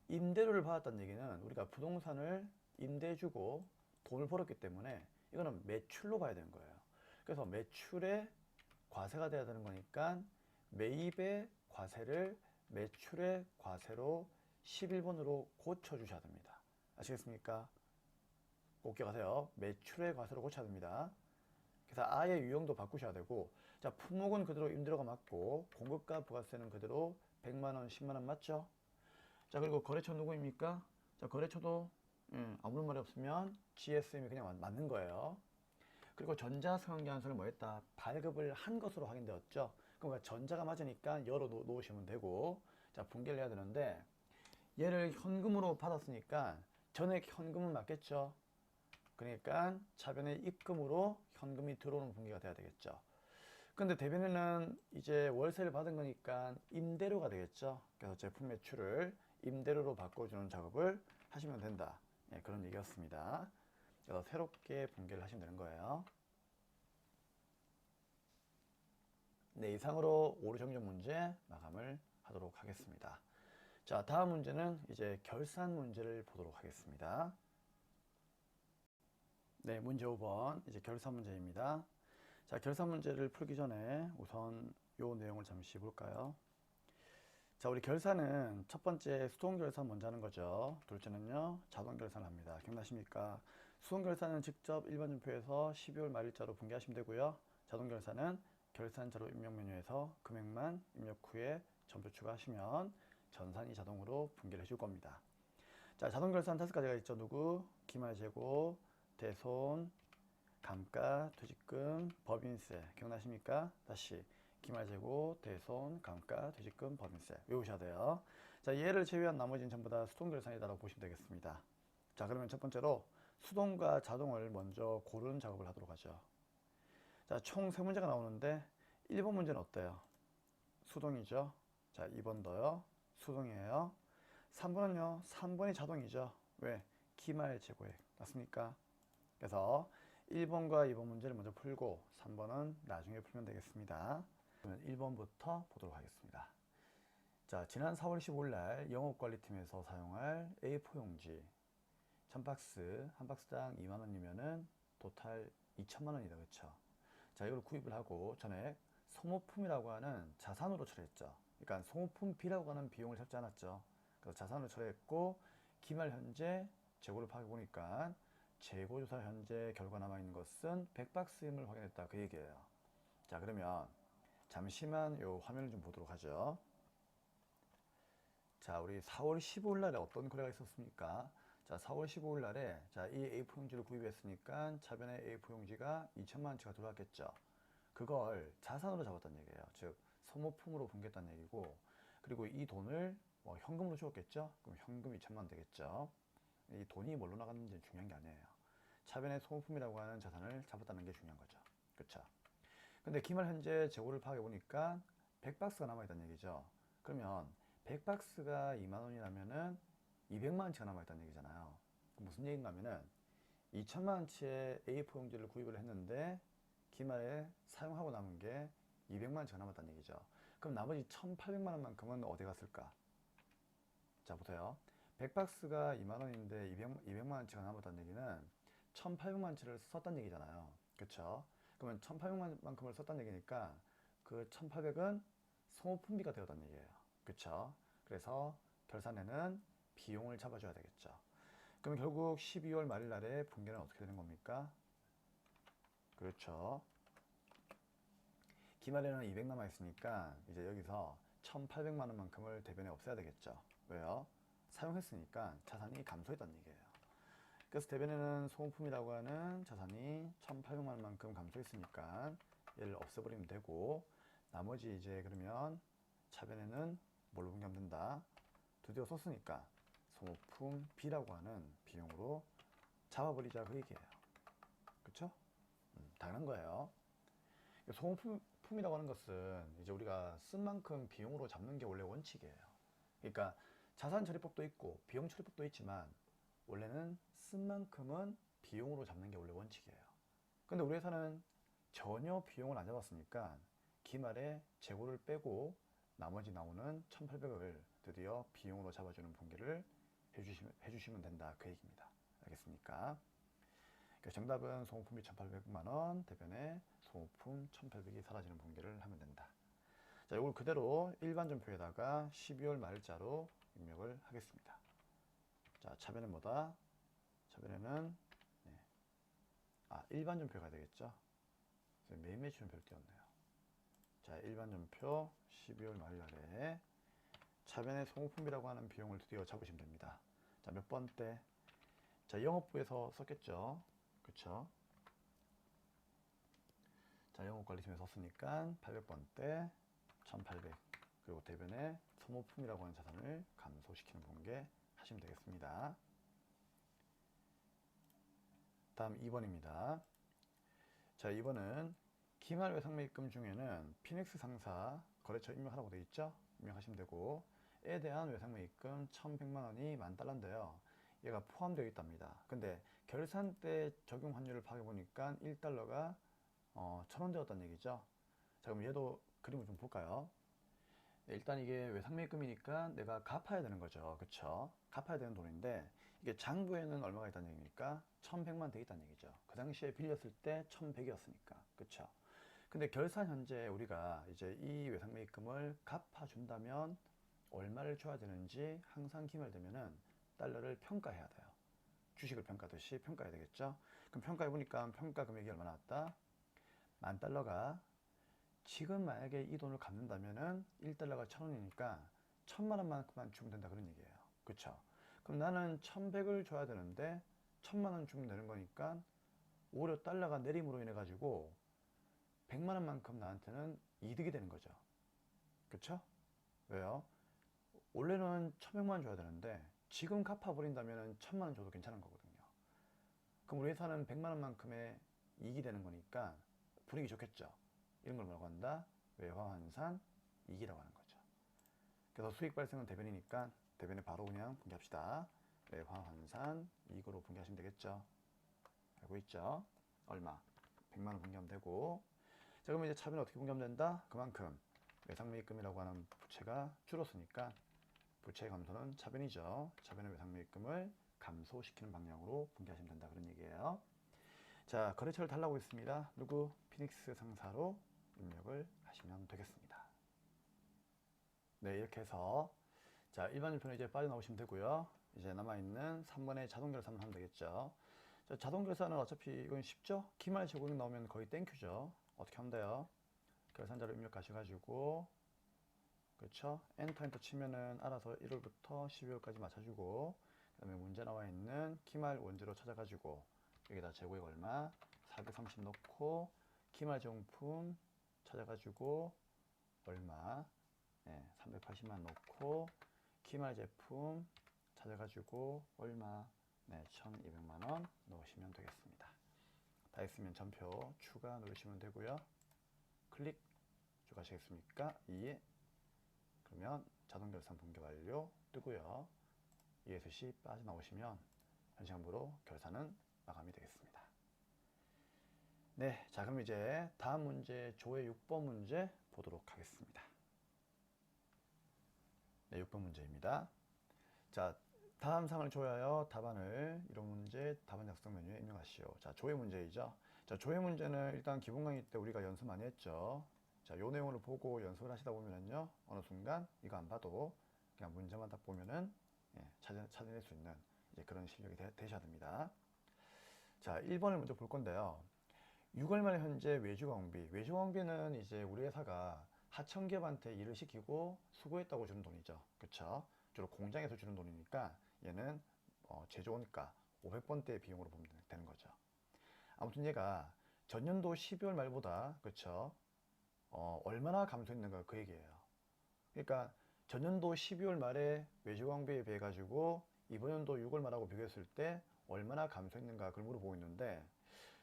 임대료를 받았다는 얘기는 우리가 부동산을 임대해주고 돈을 벌었기 때문에 이거는 매출로 봐야 되는 거예요. 그래서 매출에 과세가 돼야 되는 거니까 매입의 과세를 매출의 과세로 11번으로 고쳐주셔야 됩니다. 아시겠습니까? 꼭 기억하세요. 매출의 과세로 고쳐야 됩니다. 그래서 아예 유형도 바꾸셔야 되고, 자, 품목은 그대로 임대료가 맞고 공급과 부가세는 그대로 100만원, 10만원 맞죠? 자, 그리고 거래처 누구입니까? 자, 거래처도 아무런 말이 없으면 GSM이 그냥 맞는 거예요. 그리고 전자세금계산서를 뭐 했다? 발급을 한 것으로 확인되었죠. 그러니까 전자가 맞으니까 열어 놓으시면 되고, 자, 분개를 해야 되는데 얘를 현금으로 받았으니까 전액 현금은 맞겠죠. 그러니까 차변에 입금으로 현금이 들어오는 분기가 돼야 되겠죠. 근데 대변에는 이제 월세를 받은 거니까 임대료가 되겠죠. 그래서 제품 매출을 임대료로 바꿔주는 작업을 하시면 된다. 네, 그런 얘기였습니다. 그래서 새롭게 분개를 하시면 되는 거예요. 네, 이상으로 오류 정정 문제 마감을 하도록 하겠습니다. 자, 다음 문제는 이제 결산 문제를 보도록 하겠습니다. 네, 문제 5번 이제 결산 문제입니다. 자, 결산 문제를 풀기 전에 우선 요 내용을 잠시 볼까요? 자, 우리 결산은 첫 번째 수동 결산 먼저 하는 거죠. 둘째는요, 자동 결산을 합니다. 기억나십니까? 수동결산은 직접 일반전표에서 12월 말일자로 분개하시면 되고요. 자동결산은 결산자료 입력 메뉴에서 금액만 입력 후에 전표 추가하시면 전산이 자동으로 분개를 해줄 겁니다. 자, 자동결산 5가지가 있죠. 누구? 기말재고, 대손, 감가, 퇴직금, 법인세. 기억나십니까? 다시 기말재고, 대손, 감가, 퇴직금, 법인세 외우셔야 돼요. 자, 얘를 제외한 나머지는 전부 다 수동결산이다라고 보시면 되겠습니다. 자, 그러면 첫 번째로 수동과 자동을 먼저 고르는 작업을 하도록 하죠. 자, 총 3문제가 나오는데 1번 문제는 어때요? 수동이죠. 자, 2번도요. 수동이에요. 3번은요. 3번이 자동이죠. 왜? 기말재고액. 맞습니까? 그래서 1번과 2번 문제를 먼저 풀고 3번은 나중에 풀면 되겠습니다. 그러면 1번부터 보도록 하겠습니다. 자, 지난 4월 15일 날 영업관리팀에서 사용할 A4 용지 1000박스, 한 박스당 2만원이면은 토탈 2천만원이다. 그쵸? 자, 이걸 구입을 하고 전에 소모품이라고 하는 자산으로 처리했죠. 그러니까 소모품 B라고 하는 비용을 잡지 않았죠. 그래서 자산으로 처리했고 기말 현재 재고를 파악해보니까 재고조사 현재 결과 남아있는 것은 100박스임을 확인했다. 그 얘기예요. 자, 그러면 잠시만 요 화면을 좀 보도록 하죠. 자, 우리 4월 15일 날에 어떤 거래가 있었습니까? 자, 4월 15일 날에 자, 이 A4 용지를 구입했으니까 차변에 A4 용지가 2천만원치가 들어왔겠죠. 그걸 자산으로 잡았다는 얘기예요. 즉 소모품으로 분개했다는 얘기고, 그리고 이 돈을 뭐 현금으로 주었겠죠. 그럼 현금 2천만원 되겠죠. 이 돈이 뭘로 나갔는지 중요한 게 아니에요. 차변에 소모품이라고 하는 자산을 잡았다는 게 중요한 거죠. 그렇죠? 근데 기말 현재 재고를 파악해 보니까 100박스가 남아있다는 얘기죠. 그러면 100박스가 2만원이라면은 200만원치가 남아있다는 얘기잖아요. 무슨 얘기인가 하면은 2천만원치의 A4 용지를 구입을 했는데 기말에 사용하고 남은 게 200만원치가 남았다는 얘기죠. 그럼 나머지 1800만원만큼은 어디 갔을까? 자, 보세요. 100박스가 2만원인데 200만원치가 남았다는 얘기는 1800만원치를 썼다는 얘기잖아요. 그쵸? 그러면 1800만큼을 썼다는 얘기니까 그 1800은 소모품비가 되었다는 얘기예요. 그쵸? 그래서 결산에는 비용을 잡아줘야 되겠죠. 그럼 결국 12월 말일 날에 분개는 어떻게 되는 겁니까? 그렇죠. 기말에는 200 남아있으니까 이제 여기서 1800만원만큼을 대변에 없애야 되겠죠. 왜요? 사용했으니까 자산이 감소했다는 얘기예요. 그래서 대변에는 소모품이라고 하는 자산이 1800만원만큼 감소했으니까 얘를 없애버리면 되고, 나머지 이제 그러면 차변에는 뭘로 분개하면 된다? 드디어 썼으니까 소모품 B라고 하는 비용으로 잡아버리자 그 얘기예요. 그쵸? 당연한 거예요. 소모품이라고 하는 것은 이제 우리가 쓴 만큼 비용으로 잡는 게 원래 원칙이에요. 그러니까 자산 처리법도 있고 비용 처리법도 있지만 원래는 쓴 만큼은 비용으로 잡는 게 원래 원칙이에요. 근데 우리 회사는 전혀 비용을 안 잡았으니까 기말에 재고를 빼고 나머지 나오는 1800을 드디어 비용으로 잡아주는 분개를 해주시면 된다 그 얘기입니다. 알겠습니까? 그러니까 정답은 소모품이 1800만원, 대변에 소모품 1800이 사라지는 분개를 하면 된다. 자, 이걸 그대로 일반 전표에다가 12월 말일자로 입력을 하겠습니다. 자, 차변은 뭐다? 차변에는 일반 전표가 되겠죠. 매일매일 전표를 띄웠네요. 자, 일반 전표 12월 말일날에 차변의 소모품이라고 하는 비용을 드디어 잡으시면 됩니다. 자, 몇 번째? 자, 영업부에서 썼겠죠. 그쵸? 자, 영업관리팀에서 썼으니까 800번대 1800, 그리고 대변에 소모품이라고 하는 자산을 감소시키는 분개 하시면 되겠습니다. 다음 2번입니다. 자, 2번은 기말 외상매입금 중에는 피닉스 상사 거래처 입력하라고 되어 있죠. 입력하시면 되고, 에 대한 외상매입금 1100만원이 $10,000인데요. 얘가 포함되어 있답니다. 근데 결산 때 적용 환율을 파악해보니까 1달러가 1000원 되었다는 얘기죠. 자, 그럼 얘도 그림을 좀 볼까요? 일단 이게 외상매입금이니까 내가 갚아야 되는 거죠. 그쵸? 갚아야 되는 돈인데 이게 장부에는 얼마가 있다는 얘기니까 1100만 돼 있다는 얘기죠. 그 당시에 빌렸을 때 1100이었으니까. 그쵸? 근데 결산 현재 우리가 이제 이 외상매입금을 갚아준다면 얼마를 줘야 되는지 항상 기말되면은 달러를 평가해야 돼요. 주식을 평가하듯이 평가해야 되겠죠. 그럼 평가해 보니까 평가 금액이 얼마 나왔다? $10,000가 지금 만약에 이 돈을 갚는다면은 1달러가 1,000원이니까 1,000만 원만큼만 주면 된다 그런 얘기예요. 그쵸? 그럼 나는 1,100을 줘야 되는데 1,000만 원 주면 되는 거니까 오히려 달러가 내림으로 인해 가지고 100만 원만큼 나한테는 이득이 되는 거죠. 그쵸? 왜요? 원래는 1,100만 원 줘야 되는데 지금 갚아버린다면 1,000만 원 줘도 괜찮은 거거든요. 그럼 우리 회사는 100만 원만큼의 이익이 되는 거니까 분위기 좋겠죠. 이런 걸 뭐라고 한다? 외화환산 이익이라고 하는 거죠. 그래서 수익 발생은 대변이니까 대변에 바로 그냥 분개합시다. 외화환산 이익으로 분개하시면 되겠죠. 알고 있죠? 얼마? 100만 원 분개하면 되고. 자, 그러면 이제 차변은 어떻게 분개하면 된다? 그만큼 외상매입금이라고 하는 부채가 줄었으니까 부채 감소는 차변이죠. 차변의 외상매입금을 감소시키는 방향으로 분개하시면 된다 그런 얘기예요. 자, 거래처를 달라고 있습니다. 누구? 피닉스 상사로 입력을 하시면 되겠습니다. 네, 이렇게 해서 자, 일반 일편은 이제 빠져나오시면 되고요. 이제 남아있는 3번의 자동결산을 하면 되겠죠. 자, 자동결산은 어차피 이건 쉽죠? 기말 제곱이 나오면 거의 땡큐죠. 어떻게 하면 돼요? 결산자료 입력하셔가지고 그렇죠? 엔터 치면은 알아서 1월부터 12월까지 맞춰주고 그 다음에 문제 나와 있는 기말 원재료 찾아가지고 여기다 재고액 얼마 430 넣고 기말 정품 찾아가지고 얼마 380만 넣고 기말 제품 찾아가지고 얼마 1200만 원 넣으시면 되겠습니다. 다 했으면 전표 추가 누르시면 되고요. 클릭 가시겠습니까? 예. 그러면 자동결산 분개 완료 뜨고요. ESC 빠져나오시면 현시간부로 결산은 마감이 되겠습니다. 네, 자 그럼 이제 다음 문제 조회 6번 문제 보도록 하겠습니다. 네, 6번 문제입니다. 자, 다음 상을 조회하여 답안을 이론 문제 답안 작성 메뉴에 입력하시오. 자, 조회 문제이죠. 자, 조회 문제는 일단 기본 강의 때 우리가 연습 많이 했죠. 자, 요 내용을 보고 연습을 하시다 보면은요, 어느 순간 이거 안 봐도 그냥 문제만 딱 보면은 찾아낼 수 있는 이제 그런 실력이 되셔야 됩니다. 자, 1번을 먼저 볼 건데요. 6월 말 현재 외주광비. 외주광비는 이제 우리 회사가 하청기업한테 일을 시키고 수고했다고 주는 돈이죠. 그쵸? 주로 공장에서 주는 돈이니까 얘는 제조원가 500번대의 비용으로 보면 되는 거죠. 아무튼 얘가 전년도 12월 말보다 그쵸? 얼마나 감소했는가 그 얘기예요. 그러니까 전년도 12월 말에 외주광비에 비해 가지고 이번 연도 6월 말하고 비교했을 때 얼마나 감소했는가 그걸 물어보고 있는데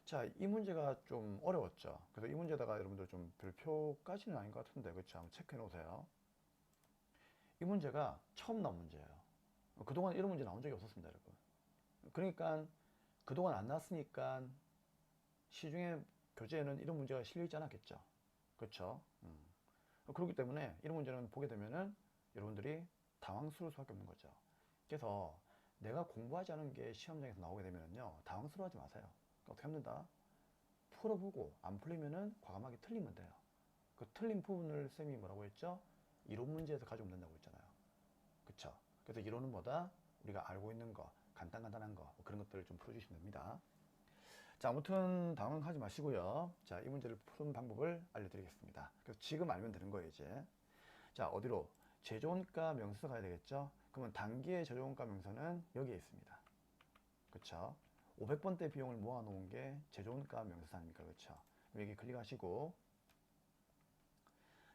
자, 이 문제가 좀 어려웠죠. 그래서 이 문제다가 여러분들 좀 별표까지는 아닌 것 같은데 그렇죠? 한번 체크해 놓으세요. 이 문제가 처음 나온 문제예요. 그동안 이런 문제 나온 적이 없었습니다, 여러분. 그러니까 그동안 안 나왔으니까 시중에 교재에는 이런 문제가 실려 있지 않았겠죠. 그렇죠? 그렇기 때문에 이런 문제는 보게 되면은 여러분들이 당황스러울 수밖에 없는 거죠. 그래서 내가 공부하지 않은 게 시험장에서 나오게 되면은요, 당황스러워하지 마세요. 어떻게 하면 된다? 풀어보고 안 풀리면은 과감하게 틀리면 돼요. 그 틀린 부분을 쌤이 뭐라고 했죠? 이론 문제에서 가져오면 된다고 했잖아요. 그쵸? 그래서 이론은 뭐다? 우리가 알고 있는 거, 간단한 거, 그런 것들을 좀 풀어주시면 됩니다. 자, 아무튼 당황하지 마시고요. 자, 이 문제를 푸는 방법을 알려드리겠습니다. 그래서 지금 알면 되는 거예요, 이제. 자, 어디로? 제조원가 명세서 가야 되겠죠? 그러면 단기의 제조원가 명세서는 여기에 있습니다. 그쵸? 500번대 비용을 모아놓은 게 제조원가 명세서 아닙니까? 그쵸? 여기 클릭하시고,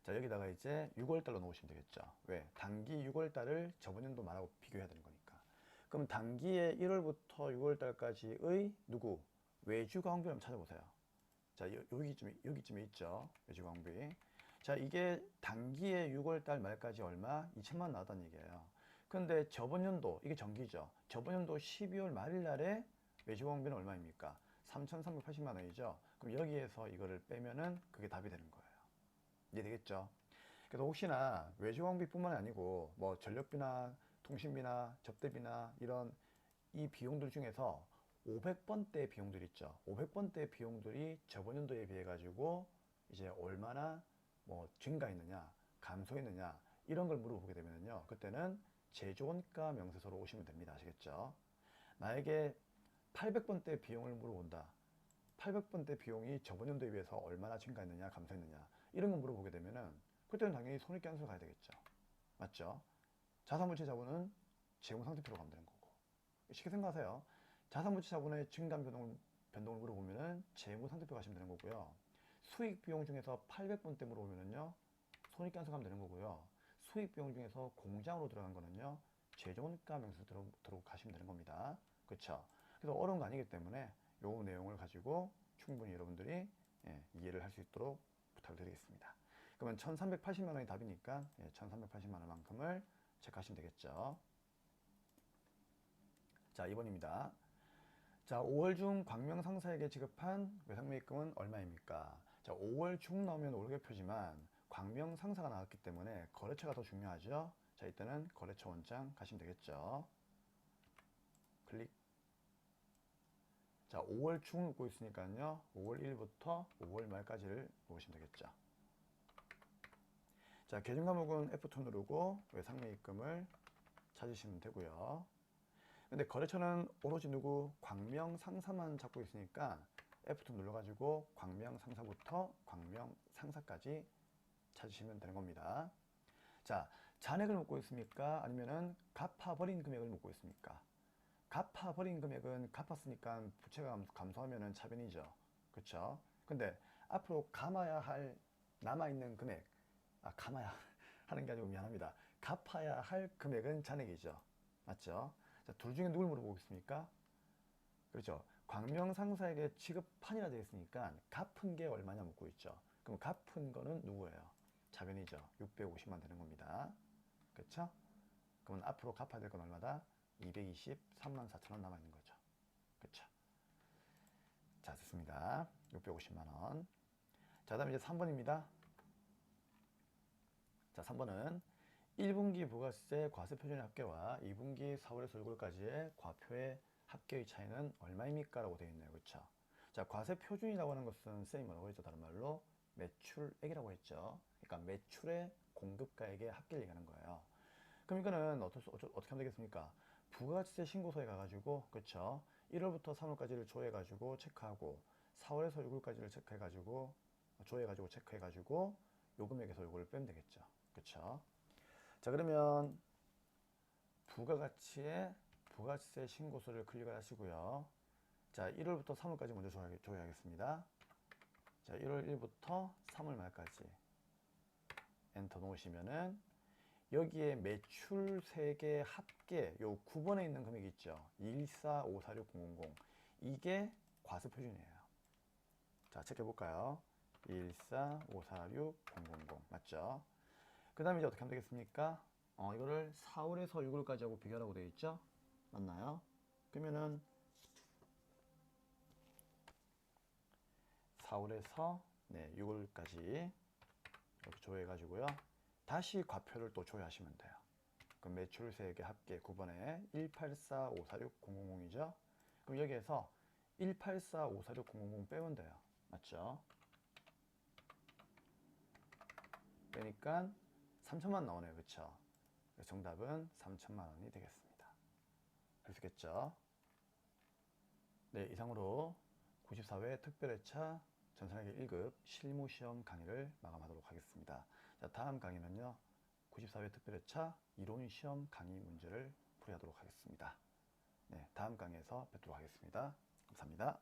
자, 여기다가 이제 6월달로 넣으시면 되겠죠. 왜? 단기 6월달을 저번 연도 말하고 비교해야 되는 거니까. 그럼 단기의 1월부터 6월달까지의 누구? 외주광비 한번 찾아보세요. 자, 여기쯤에 있죠. 외주광비. 자, 이게 단기의 6월달 말까지 얼마? 2천만 원 나왔다는 얘기예요. 근데 저번 연도, 이게 정기죠. 저번 연도 12월 말일 날에 외주광비는 얼마입니까? 3,380만 원이죠. 그럼 여기에서 이거를 빼면은 그게 답이 되는 거예요. 이해되겠죠? 그래서 혹시나 외주광비뿐만 아니고 뭐 전력비나 통신비나 접대비나 이런 이 비용들 중에서 500번대 비용들 있죠. 500번대 비용들이 저번 연도에 비해 가지고 이제 얼마나 뭐 증가했느냐, 감소했느냐 이런 걸 물어보게 되면요. 그때는 제조원가 명세서로 오시면 됩니다. 아시겠죠? 만약에 800번대 비용을 물어본다. 800번대 비용이 저번 연도에 비해서 얼마나 증가했느냐, 감소했느냐 이런 거 물어보게 되면은 그때는 당연히 손익계산서 가야 되겠죠. 맞죠? 자산부채 자본은 재무상태표로 가면 되는 거고. 쉽게 생각하세요. 자산부채 자본의 증감 변동을 물어보면은 재무상태표 가시면 되는 거고요. 수익 비용 중에서 800번대 물어보면은요, 손익계산서 가면 되는 거고요. 수익 비용 중에서 공장으로 들어간 거는요, 재정가 명수 들어 가시면 되는 겁니다. 그렇죠? 그래서 어려운 거 아니기 때문에 요 내용을 가지고 충분히 여러분들이 이해를 할 수 있도록 부탁드리겠습니다. 그러면 1380만 원이 답이니까 1380만 원만큼을 체크하시면 되겠죠. 자, 2번입니다. 자, 5월 중 광명 상사에게 지급한 외상매입금은 얼마입니까? 자, 5월 중 나오면 월급표지만 광명 상사가 나왔기 때문에 거래처가 더 중요하죠. 자, 이때는 거래처 원장 가시면 되겠죠. 클릭. 자, 5월 중을 놓고 있으니까요. 5월 1일부터 5월 말까지를 놓으시면 되겠죠. 자, 계정 과목은 F2 누르고 외상매입금을 찾으시면 되고요. 근데 거래처는 오로지 누구? 광명 상사만 잡고 있으니까 F2 눌러가지고 광명 상사부터 광명 상사까지 찾으시면 되는 겁니다. 자, 잔액을 묻고 있습니까? 아니면은 갚아버린 금액을 묻고 있습니까? 갚아버린 금액은 갚았으니까 부채가 감소하면은 차변이죠. 그쵸? 근데 앞으로 감아야 할 남아있는 금액, 감아야 하는 게 아니고 미안합니다. 갚아야 할 금액은 잔액이죠. 맞죠? 자, 둘 중에 누굴 물어보고 있습니까? 그렇죠. 광명 상사에게 지급판이라 되어 있으니까 갚은 게 얼마냐 묻고 있죠. 그럼 갚은 거는 누구예요? 자변이죠. 650만 되는 겁니다. 그렇죠? 그러면 앞으로 갚아야 될 건 얼마다? 223만 4천 원 남아 있는 거죠. 그렇죠? 자, 됐습니다. 650만 원. 자, 다음 이제 3번입니다. 자, 3번은 1분기 부가세 과세 표준의 합계와 2분기 4월에서 6월까지의 과표의 합계의 차이는 얼마입니까? 라고 되어 있네요. 그렇죠? 자, 과세 표준이라고 하는 것은 쌤이 뭐라고 했죠? 다른 말로 매출액이라고 했죠. 그러니까 매출의 공급가액의 합계를 얘기하는 거예요. 그럼 이거는 어떻게 하면 되겠습니까? 부가세 신고서에 가가지고, 그쵸? 1월부터 3월까지를 조회해가지고 체크하고, 4월에서 6월까지를 체크해가지고, 체크해가지고, 요 금액에서 요거를 빼면 되겠죠. 그쵸? 자, 그러면 부가가치의 부가세 신고서를 클릭을 하시고요. 자, 1월부터 3월까지 먼저 조회하겠습니다. 자, 1월 1부터 3월 말까지 엔터 놓으시면은 여기에 매출 세계 합계 요 9번에 있는 금액이 있죠. 114546000 이게 과세 표준이에요. 자, 체크해 볼까요? 114546000 맞죠? 그 다음에 이제 어떻게 하면 되겠습니까? 이거를 4월에서 6월까지 하고 비교하라고 되어 있죠? 맞나요? 그러면은 4월에서 6월까지 이렇게 조회해 가지고요. 다시 과표를 또 조회하시면 돼요. 그럼 매출세액의 합계 9번에 184546000이죠. 그럼 여기에서 184546000 빼면 돼요. 맞죠? 빼니까 3천만 나오네요. 그쵸? 정답은 3천만 원이 되겠습니다. 할 수 있겠죠? 네, 이상으로 94회 특별회차 전산회계 1급 실무시험 강의를 마감하도록 하겠습니다. 자, 다음 강의는요. 94회 특별회차 이론시험 강의 문제를 풀이하도록 하겠습니다. 네, 다음 강의에서 뵙도록 하겠습니다. 감사합니다.